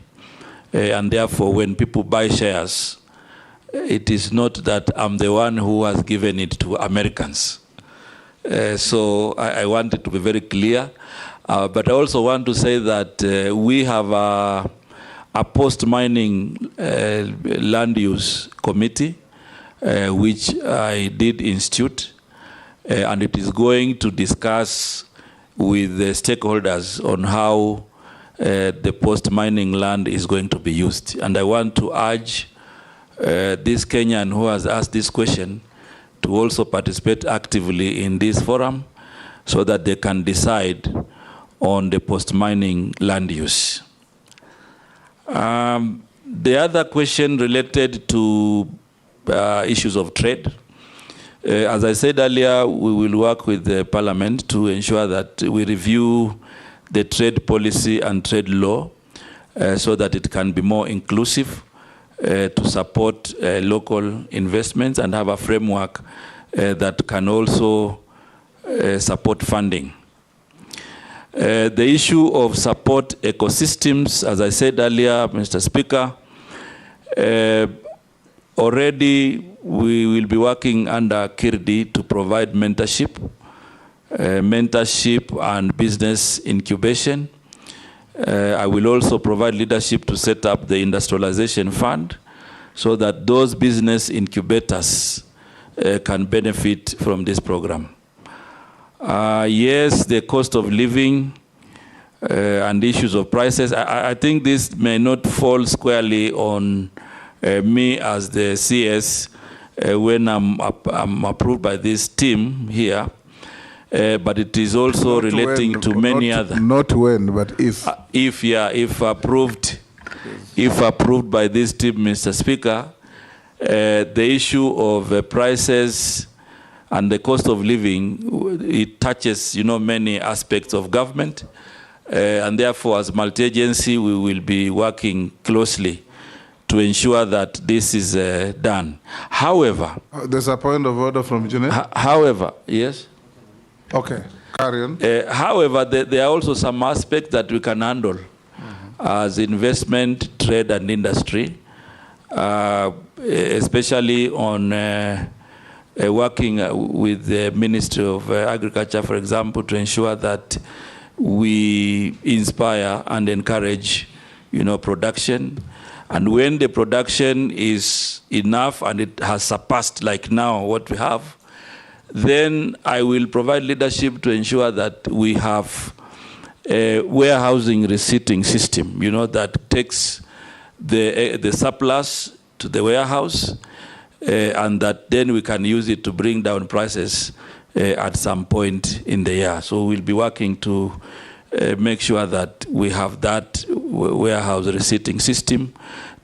and therefore when people buy shares, it is not that I'm the one who has given it to Americans. So I want it to be very clear. But I also want to say that we have a post-mining land use committee, which I did institute, and it is going to discuss with the stakeholders on how the post-mining land is going to be used. And I want to urge this Kenyan who has asked this question to also participate actively in this forum so that they can decide on the post-mining land use. The other question related to issues of trade. As I said earlier, we will work with the Parliament to ensure that we review the trade policy and trade law so that it can be more inclusive to support local investments and have a framework that can also support funding. The issue of support ecosystems, as I said earlier, Mr. Speaker, already we will be working under KIRDI to provide mentorship and business incubation. I will also provide leadership to set up the industrialization fund so that those business incubators can benefit from this program. Yes, the cost of living and issues of prices. I think this may not fall squarely on me as the CS when I'm approved by this team here, but it is also relating to many other. Not when, but if. If approved by this team, Mr. Speaker, the issue of prices and the cost of living, it touches, many aspects of government, and therefore, as multi-agency, we will be working closely to ensure that this is done. However, there's a point of order from Junet. However, yes. Okay, carry on. However, there are also some aspects that we can handle as investment, trade, and industry, especially on working with the Ministry of Agriculture, for example, to ensure that we inspire and encourage, production. And when the production is enough and it has surpassed, like now, what we have, then I will provide leadership to ensure that we have a warehousing receipting system, that takes the surplus to the warehouse, and that then we can use it to bring down prices at some point in the year. So we'll be working to make sure that we have that warehouse receipting system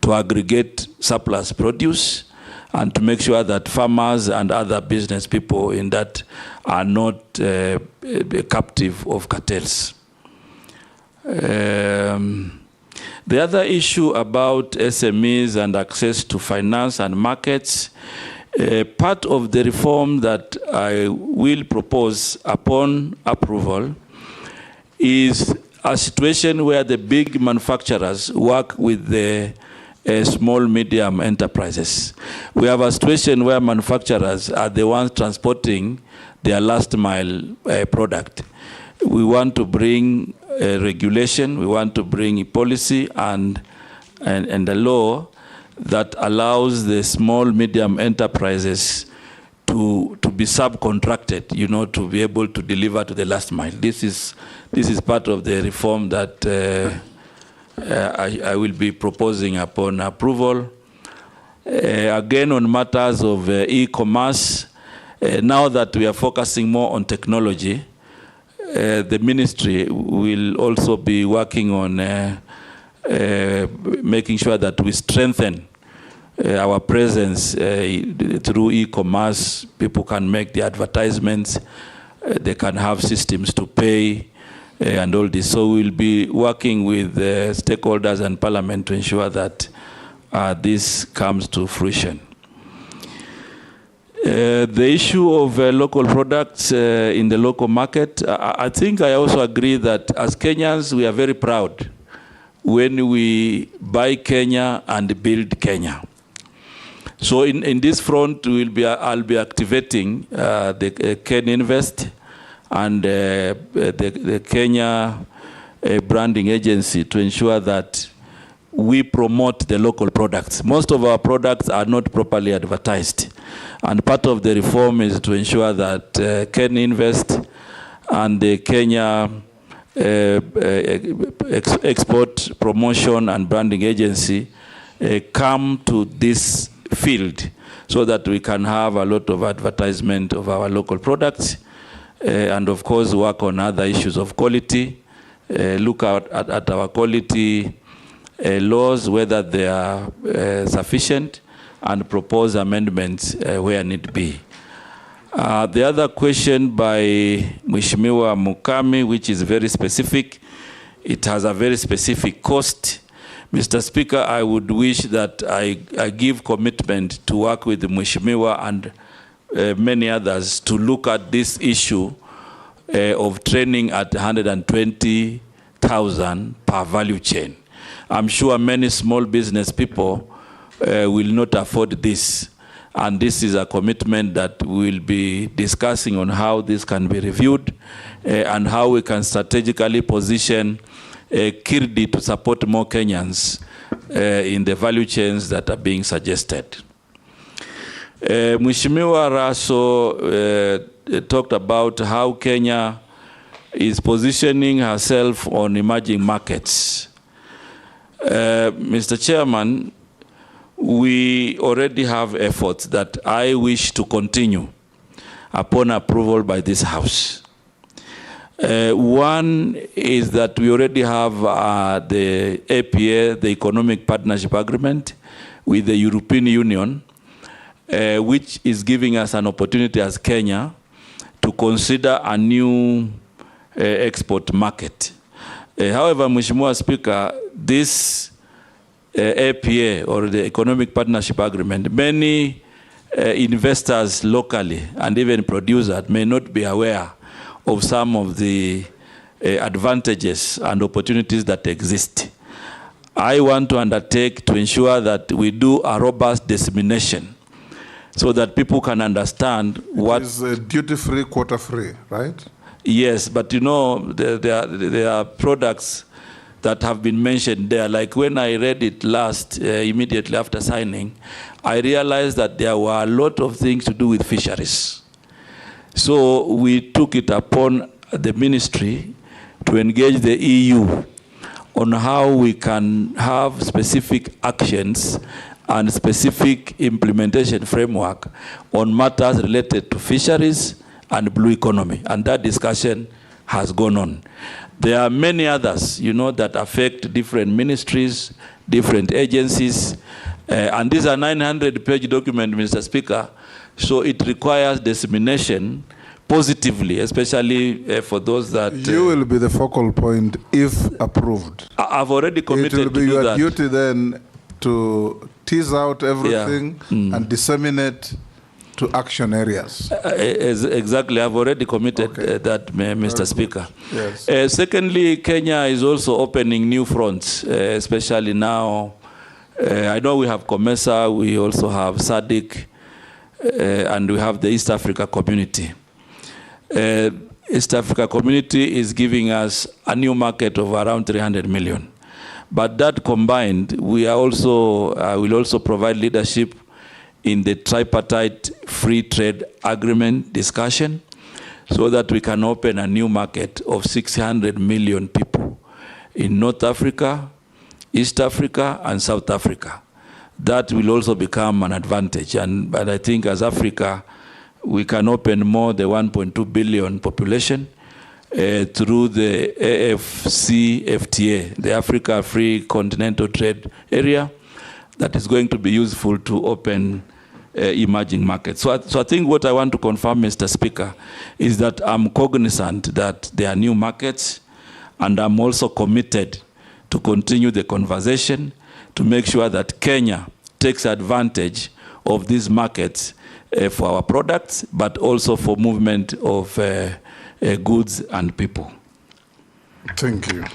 to aggregate surplus produce and to make sure that farmers and other business people in that are not captive of cartels. The other issue about SMEs and access to finance and markets Part of the reform that I will propose upon approval is a situation where the big manufacturers work with the small, medium enterprises. We have a situation where manufacturers are the ones transporting their last mile product. We want to bring regulation, we want to bring a policy and a law that allows the small, medium enterprises to be subcontracted, you know, to be able to deliver to the last mile. This is part of the reform that I will be proposing upon approval. Again, on matters of e-commerce, now that we are focusing more on technology, the ministry will also be working on making sure that we strengthen our presence through e-commerce. People can make the advertisements, they can have systems to pay, and all this. So we'll be working with stakeholders and Parliament to ensure that this comes to fruition. The issue of local products in the local market, I think I also agree that as Kenyans, we are very proud when we buy Kenya and build Kenya. So in this front, I'll be activating the Ken Invest and the Kenya branding agency to ensure that we promote the local products. Most of our products are not properly advertised. And part of the reform is to ensure that Ken Invest and the Kenya Export Promotion and Branding Agency come to this field so that we can have a lot of advertisement of our local products and of course work on other issues of quality, look at our quality laws, whether they are sufficient, and propose amendments where need be. The other question by Mheshimiwa Mukami, which is very specific, it has a very specific cost. Mr. Speaker, I would wish that I give commitment to work with the Mheshimiwa and many others to look at this issue of training at 120,000 per value chain. I'm sure many small business people will not afford this. And this is a commitment that we'll be discussing on how this can be reviewed and how we can strategically position Kirdi to support more Kenyans in the value chains that are being suggested. Mheshimiwa Raso talked about how Kenya is positioning herself on emerging markets. Mr. Chairman, we already have efforts that I wish to continue upon approval by this House. One is that we already have the APA, the Economic Partnership Agreement, with the European Union, which is giving us an opportunity as Kenya to consider a new export market. However, Mheshimiwa Speaker, this APA, or the Economic Partnership Agreement, many investors locally and even producers may not be aware of some of the advantages and opportunities that exist. I want to undertake to ensure that we do a robust dissemination so that people can understand what is duty-free, quota-free, right? Yes, but you know, there are products that have been mentioned there. Like when I read it last, immediately after signing, I realized that there were a lot of things to do with fisheries. So we took it upon the ministry to engage the EU on how we can have specific actions and specific implementation framework on matters related to fisheries and blue economy. And that discussion has gone on. There are many others, you know, that affect different ministries, different agencies. And these are 900-page documents, Mr. Speaker. So it requires dissemination positively, especially for those that... You will be the focal point if approved. I've already committed to do that. It will be your duty then to tease out everything and disseminate to action areas. Exactly. I've already committed that, Mr. Speaker. Yes. Secondly, Kenya is also opening new fronts, especially now. I know we have COMESA, we also have SADC, and we have the East Africa Community. East Africa Community is giving us a new market of around 300 million. But that combined, we are also will also provide leadership in the tripartite free trade agreement discussion so that we can open a new market of 600 million people in North Africa, East Africa, and South Africa. That will also become an advantage. But I think as Africa, we can open more the 1.2 billion population through the AfCFTA, the Africa Free Continental Trade Area, that is going to be useful to open emerging markets. So I think what I want to confirm, Mr. Speaker, is that I'm cognizant that there are new markets, and I'm also committed to continue the conversation to make sure that Kenya takes advantage of these markets for our products, but also for movement of goods and people. Thank you.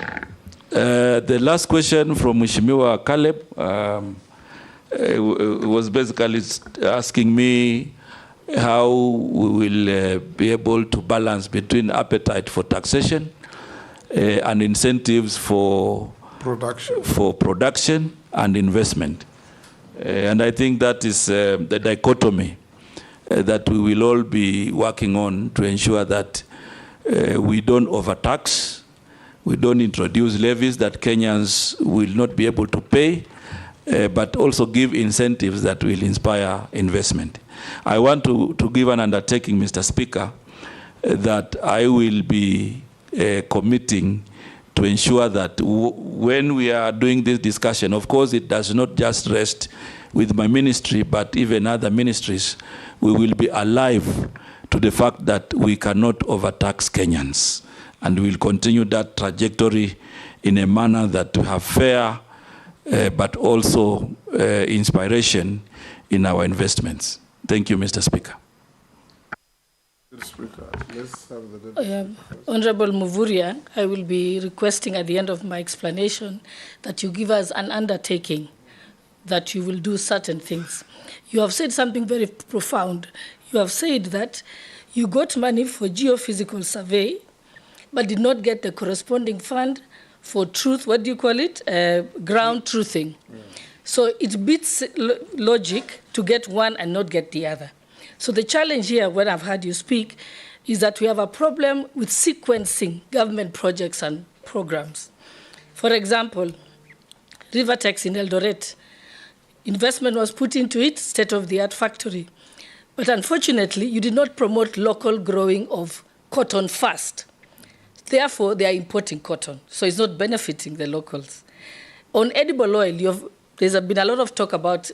The last question from Mheshimiwa Caleb was basically asking me how we will be able to balance between appetite for taxation and incentives for production and investment. And I think that is the dichotomy that we will all be working on to ensure that we don't overtax, we don't introduce levies that Kenyans will not be able to pay, but also give incentives that will inspire investment. I want to give an undertaking, Mr. Speaker, that I will be committing to ensure that when we are doing this discussion, of course, it does not just rest with my ministry, but even other ministries, we will be alive to the fact that we cannot overtax Kenyans. And we will continue that trajectory in a manner that we have fair, but also inspiration in our investments. Thank you, Mr. Speaker. Honorable Mvurya, I will be requesting at the end of my explanation that you give us an undertaking that you will do certain things. You have said something very profound. You have said that you got money for geophysical survey, but did not get the corresponding fund for truth, what do you call it? Ground truthing. Yeah. So it beats logic to get one and not get the other. So the challenge here, when I've heard you speak, is that we have a problem with sequencing government projects and programs. For example, Rivertex in Eldoret, investment was put into it, state-of-the-art factory. But unfortunately, you did not promote local growing of cotton first. Therefore, they are importing cotton, so it's not benefiting the locals. On edible oil, there's been a lot of talk about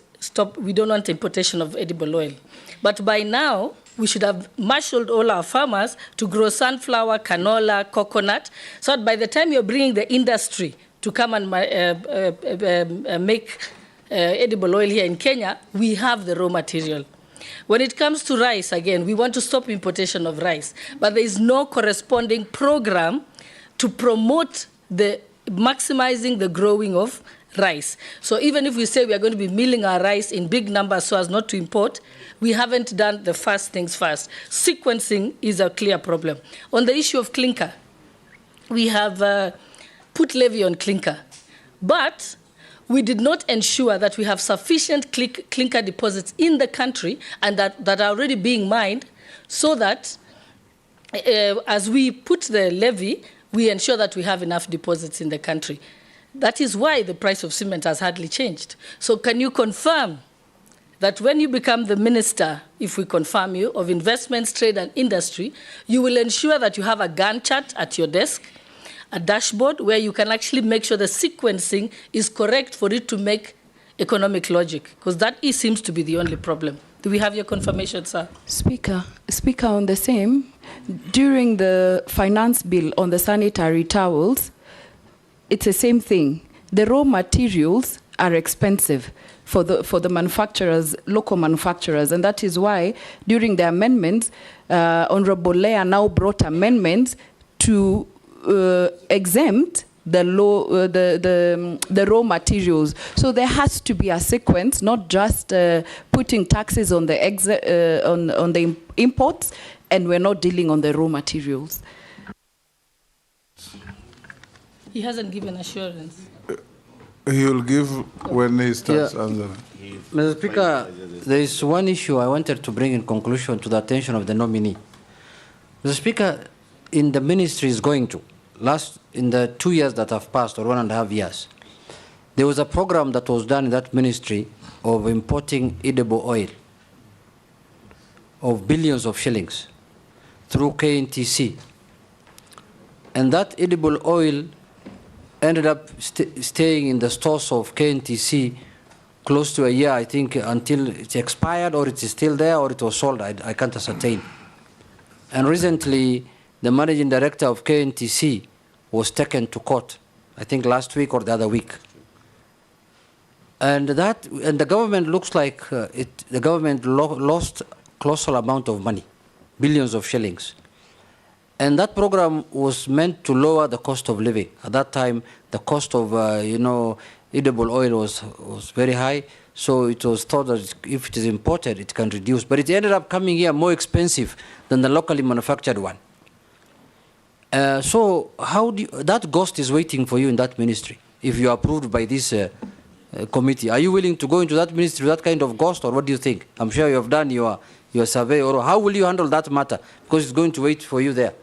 we don't want importation of edible oil. But by now, we should have marshaled all our farmers to grow sunflower, canola, coconut, so that by the time you're bringing the industry to come and make edible oil here in Kenya, we have the raw material. When it comes to rice, again, we want to stop importation of rice, but there is no corresponding program to promote maximizing the growing of rice. So even if we say we are going to be milling our rice in big numbers so as not to import, we haven't done the first things first. Sequencing is a clear problem. On the issue of clinker, we have put levy on clinker, but we did not ensure that we have sufficient clinker deposits in the country and that are already being mined, so that as we put the levy, we ensure that we have enough deposits in the country. That is why the price of cement has hardly changed. So can you confirm that when you become the minister, if we confirm you, of investments, trade and industry, you will ensure that you have a Gantt chart at your desk, a dashboard where you can actually make sure the sequencing is correct for it to make economic logic? Because that seems to be the only problem. Do we have your confirmation, sir? Speaker, on the same, during the finance bill on the sanitary towels, it's the same thing. The raw materials are expensive for the manufacturers, local manufacturers, and that is why during the amendments, Honorable Leah now brought amendments to exempt the raw materials. So there has to be a sequence, not just putting taxes on the on the imports, and we're not dealing on the raw materials. He hasn't given assurance. He will give when he starts answering. Mr. Speaker, there is one issue I wanted to bring in conclusion to the attention of the nominee. Mr. Speaker, in the ministry is going to, in the 2 years that have passed, or 1.5 years, there was a program that was done in that ministry of importing edible oil of billions of shillings through KNTC. And that edible oil ended up staying in the stores of KNTC close to a year, I think, until it expired, or it is still there, or it was sold. I can't ascertain. And recently, the managing director of KNTC was taken to court, I think last week or the other week. And the government looks like the government lost colossal amount of money, billions of shillings. And that program was meant to lower the cost of living. At that time, the cost of edible oil was very high, so it was thought that if it is imported, it can reduce. But it ended up coming here more expensive than the locally manufactured one. So how do that ghost is waiting for you in that ministry if you are approved by this committee? Are you willing to go into that ministry with that kind of ghost, or what do you think? I'm sure you have done your survey, or how will you handle that matter? Because it's going to wait for you there.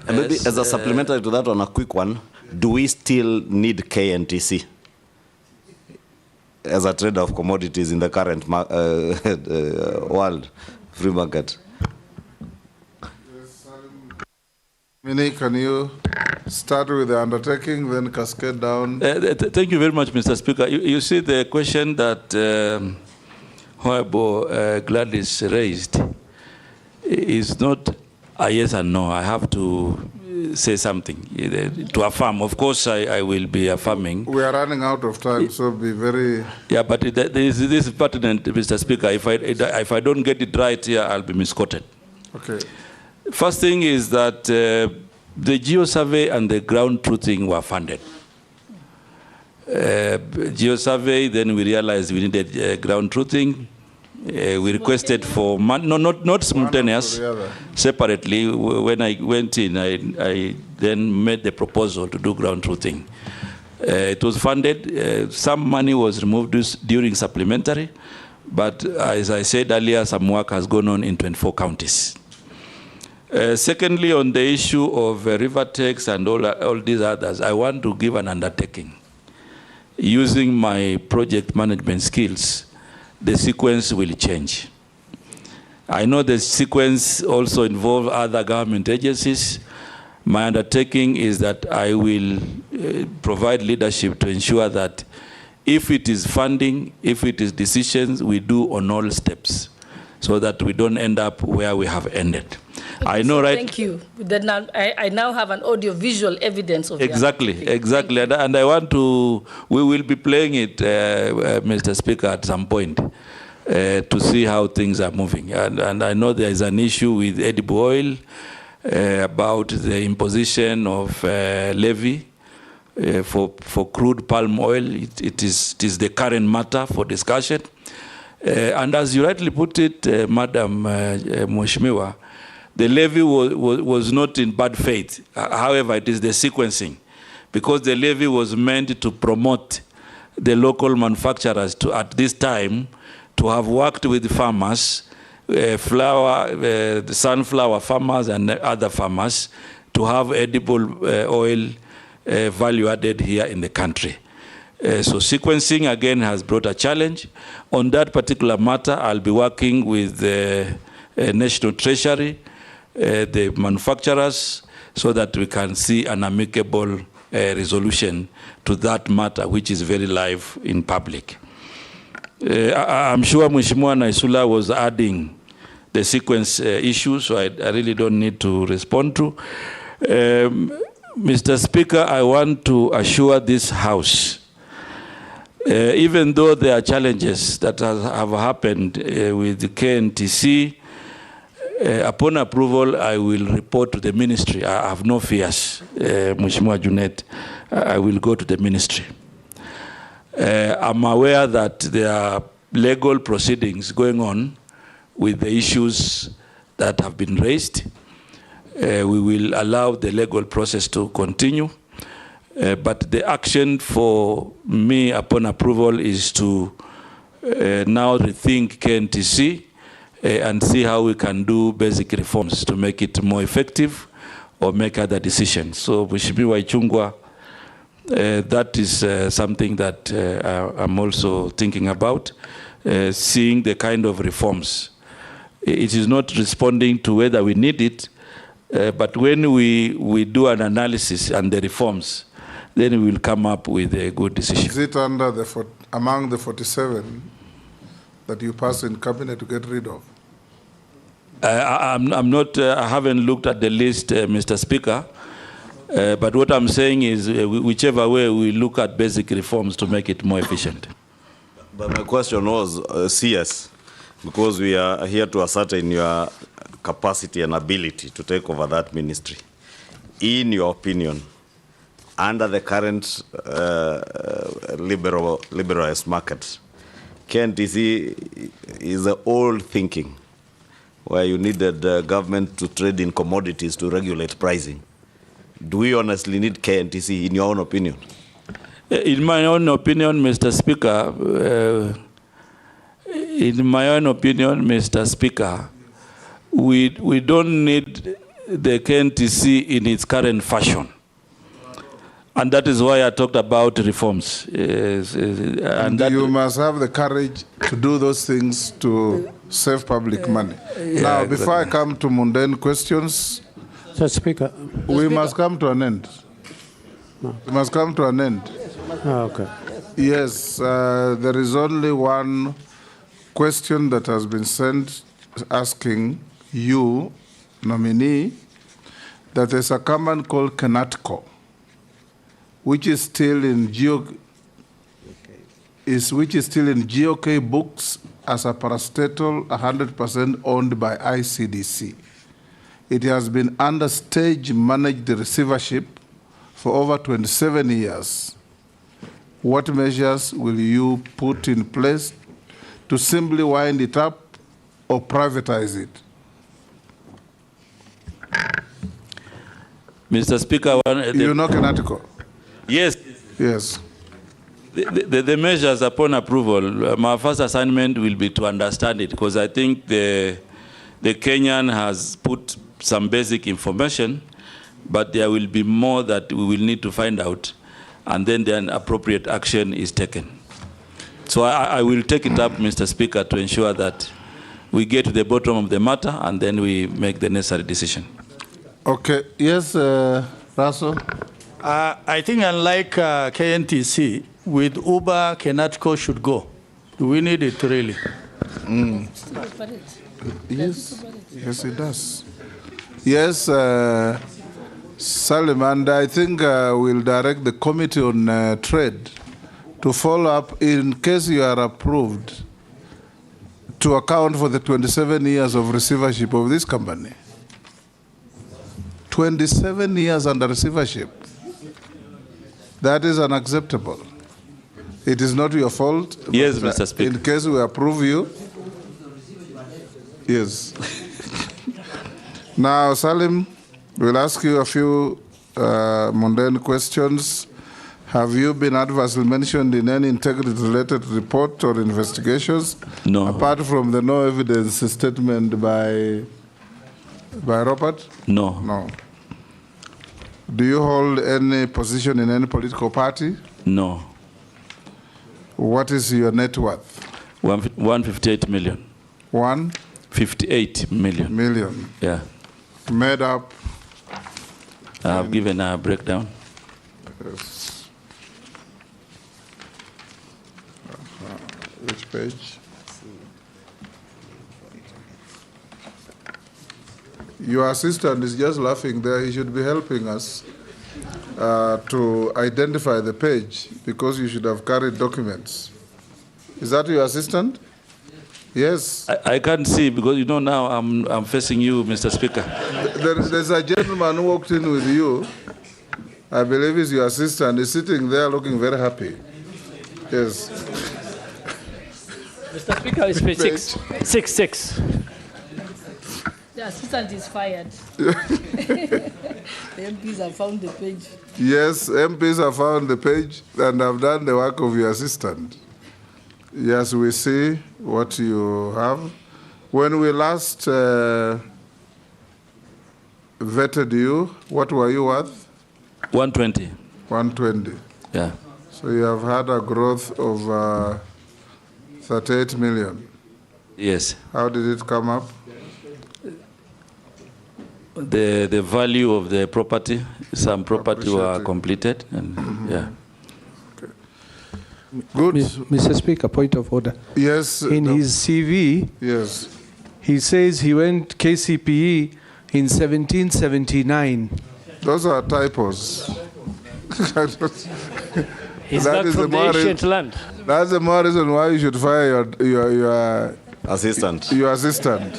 And maybe as a supplementary to that one, a quick one, do we still need KNTC as a trader of commodities in the current world, free market? Nominee, can you start with the undertaking, then cascade down? Thank you very much, Mr. Speaker. You see the question that Honorable Gladys raised is not a yes and no. I have to say something to affirm. Of course, I will be affirming. We are running out of time, so be very... Yeah, but this is pertinent, Mr. Speaker. If I don't get it right here, I'll be misquoted. Okay. First thing is that the geo-survey and the ground truthing were funded. Geo-survey, then we realized we needed ground truthing. We requested for, not simultaneous, separately. When I went in, I then made the proposal to do ground truthing. It was funded. Some money was removed during supplementary, but as I said earlier, some work has gone on in 24 counties. Secondly, on the issue of river tax and all these others, I want to give an undertaking. Using my project management skills, the sequence will change. I know the sequence also involves other government agencies. My undertaking is that I will provide leadership to ensure that if it is funding, if it is decisions, we do on all steps so that we don't end up where we have ended. I know, right? Thank you. Then I now have an audio-visual evidence of exactly. And I want to, we will be playing it, Mr. Speaker, at some point to see how things are moving. And I know there is an issue with edible oil about the imposition of levy for crude palm oil. It is the current matter for discussion. And as you rightly put it, Madam Mheshimiwa, the levy was not in bad faith. However, it is the sequencing, because the levy was meant to promote the local manufacturers to, at this time, to have worked with farmers, the sunflower farmers and other farmers, to have edible oil value added here in the country. So sequencing, again, has brought a challenge. On that particular matter, I'll be working with the National Treasury, the manufacturers, so that we can see an amicable resolution to that matter, which is very live in public. I'm sure Mheshimiwa Naisula was adding the sequence issue, so I really don't need to respond to. Mr. Speaker, I want to assure this House, even though there are challenges that have happened with the KNTC, upon approval, I will report to the ministry. I have no fears, Mheshimiwa Junet. I will go to the ministry. I'm aware that there are legal proceedings going on with the issues that have been raised. We will allow the legal process to continue. But the action for me upon approval is to now rethink KNTC and see how we can do basic reforms to make it more effective or make other decisions. So, Mheshimiwa Ichung'wah, that is something that I'm also thinking about, seeing the kind of reforms. It is not responding to whether we need it, but when we do an analysis and the reforms, then we will come up with a good decision. Is it under among the 47 that you passed in cabinet to get rid of? I'm not. I haven't looked at the list, Mr. Speaker. But what I'm saying is, whichever way we look at basic reforms to make it more efficient. But my question was CS, because we are here to ascertain your capacity and ability to take over that ministry. In your opinion, under the current liberalized market, KNTC is the old thinking, where you needed the government to trade in commodities to regulate pricing. Do we honestly need KNTC, in your own opinion? In my own opinion, Mr. Speaker, we don't need the KNTC in its current fashion. And that is why I talked about reforms. And you must have the courage to do those things to save public money. Now, before I come to mundane questions, Mr. Speaker. We must come to an end. No. We must come to an end. Oh, okay. Yes, there is only one question that has been sent asking you, nominee, that there's a command called Kenatco, which is still in GOK books as a parastatal 100% owned by ICDC. It has been under stage managed receivership for over 27 years. What measures will you put in place to simply wind it up or privatize it? Mr. Speaker, you know Kenatco? Yes. Yes. The measures upon approval, my first assignment will be to understand it, because I think the Kenyan has put some basic information, but there will be more that we will need to find out, and then an appropriate action is taken. So I will take it up, Mr. Speaker, to ensure that we get to the bottom of the matter, and then we make the necessary decision. Okay. Yes, Russell? I think unlike KNTC, with Uber, Kenatco should go. Do we need it really? Yes, yes, it does. Yes, Salim, and I think we'll direct the Committee on Trade to follow up in case you are approved to account for the 27 years of receivership of this company. 27 years under receivership. That is unacceptable. It is not your fault. Yes, Mr. Speaker. In case we approve you. Yes. Now, Salim, we'll ask you a few mundane questions. Have you been adversely mentioned in any integrity-related report or investigations? No. Apart from the no evidence statement by Robert? No. No. Do you hold any position in any political party? No. What is your net worth? 158 million. 158 million. Yeah. Made up. I've given a breakdown. Yes. Which page? Your assistant is just laughing there. He should be helping us. to identify the page because you should have carried documents. Is that your assistant? Yes. I can't see because, you know, now I'm facing you, Mr. Speaker. There's a gentleman who walked in with you. I believe he's your assistant. He's sitting there looking very happy. Yes. Mr. Speaker, it's page 6. The assistant is fired. The MPs have found the page. Yes, MPs have found the page and have done the work of your assistant. Yes, we see what you have. When we last vetted you, what were you worth? 120. 120. Yeah. So you have had a growth of 38 million. Yes. How did it come up? The value of the property, some property were completed, and yeah. Okay. Good. Mr. Speaker, point of order. Yes. In his CV, yes, he says he went KCPE in 1779. Those are typos. He's not from the ancient land. That's the more reason why you should fire your assistant. Your assistant.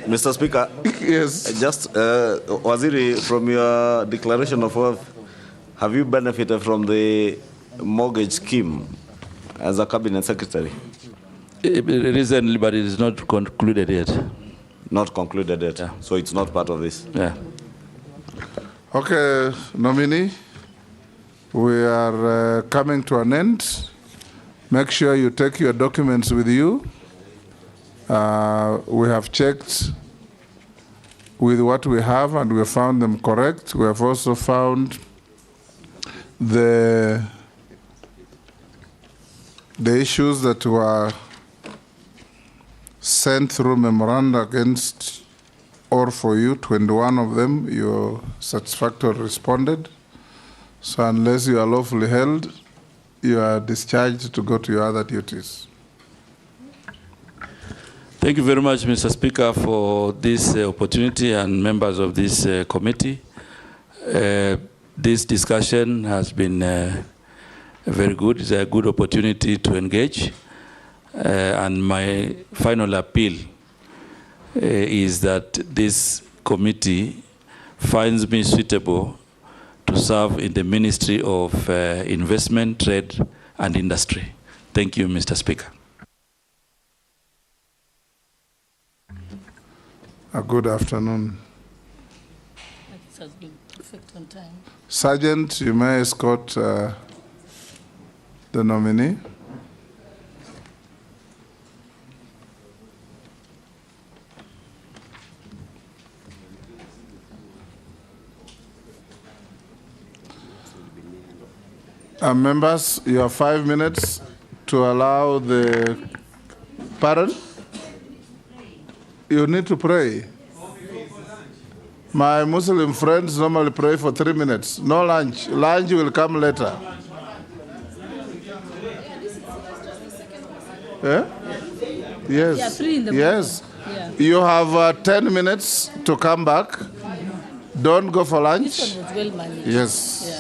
Mr. Speaker, yes. Just, Waziri, from your declaration of wealth, have you benefited from the mortgage scheme as a cabinet secretary? Recently, but it is not concluded yet. Not concluded yet, yeah. So it's not part of this? Yeah. Okay, nominee, we are coming to an end. Make sure you take your documents with you. We have checked with what we have and we found them correct. We have also found the issues that were sent through memoranda against or for you, 21 of them, you satisfactorily responded. So unless you are lawfully held, you are discharged to go to your other duties. Thank you very much, Mr. Speaker, for this opportunity and members of this committee. This discussion has been very good. It's a good opportunity to engage. And my final appeal is that this committee finds me suitable to serve in the Ministry of Investment, Trade and Industry. Thank you, Mr. Speaker. A good afternoon. This has been perfect on time. Sergeant, you may escort the nominee. Members, you have 5 minutes to allow the pardon? You need to pray. My Muslim friends normally pray for 3 minutes. No lunch. Lunch will come later. Yeah? Yes. Yeah, 3 in the yes. morning. You have 10 minutes to come back. Don't go for lunch. This one was well managed. Yes.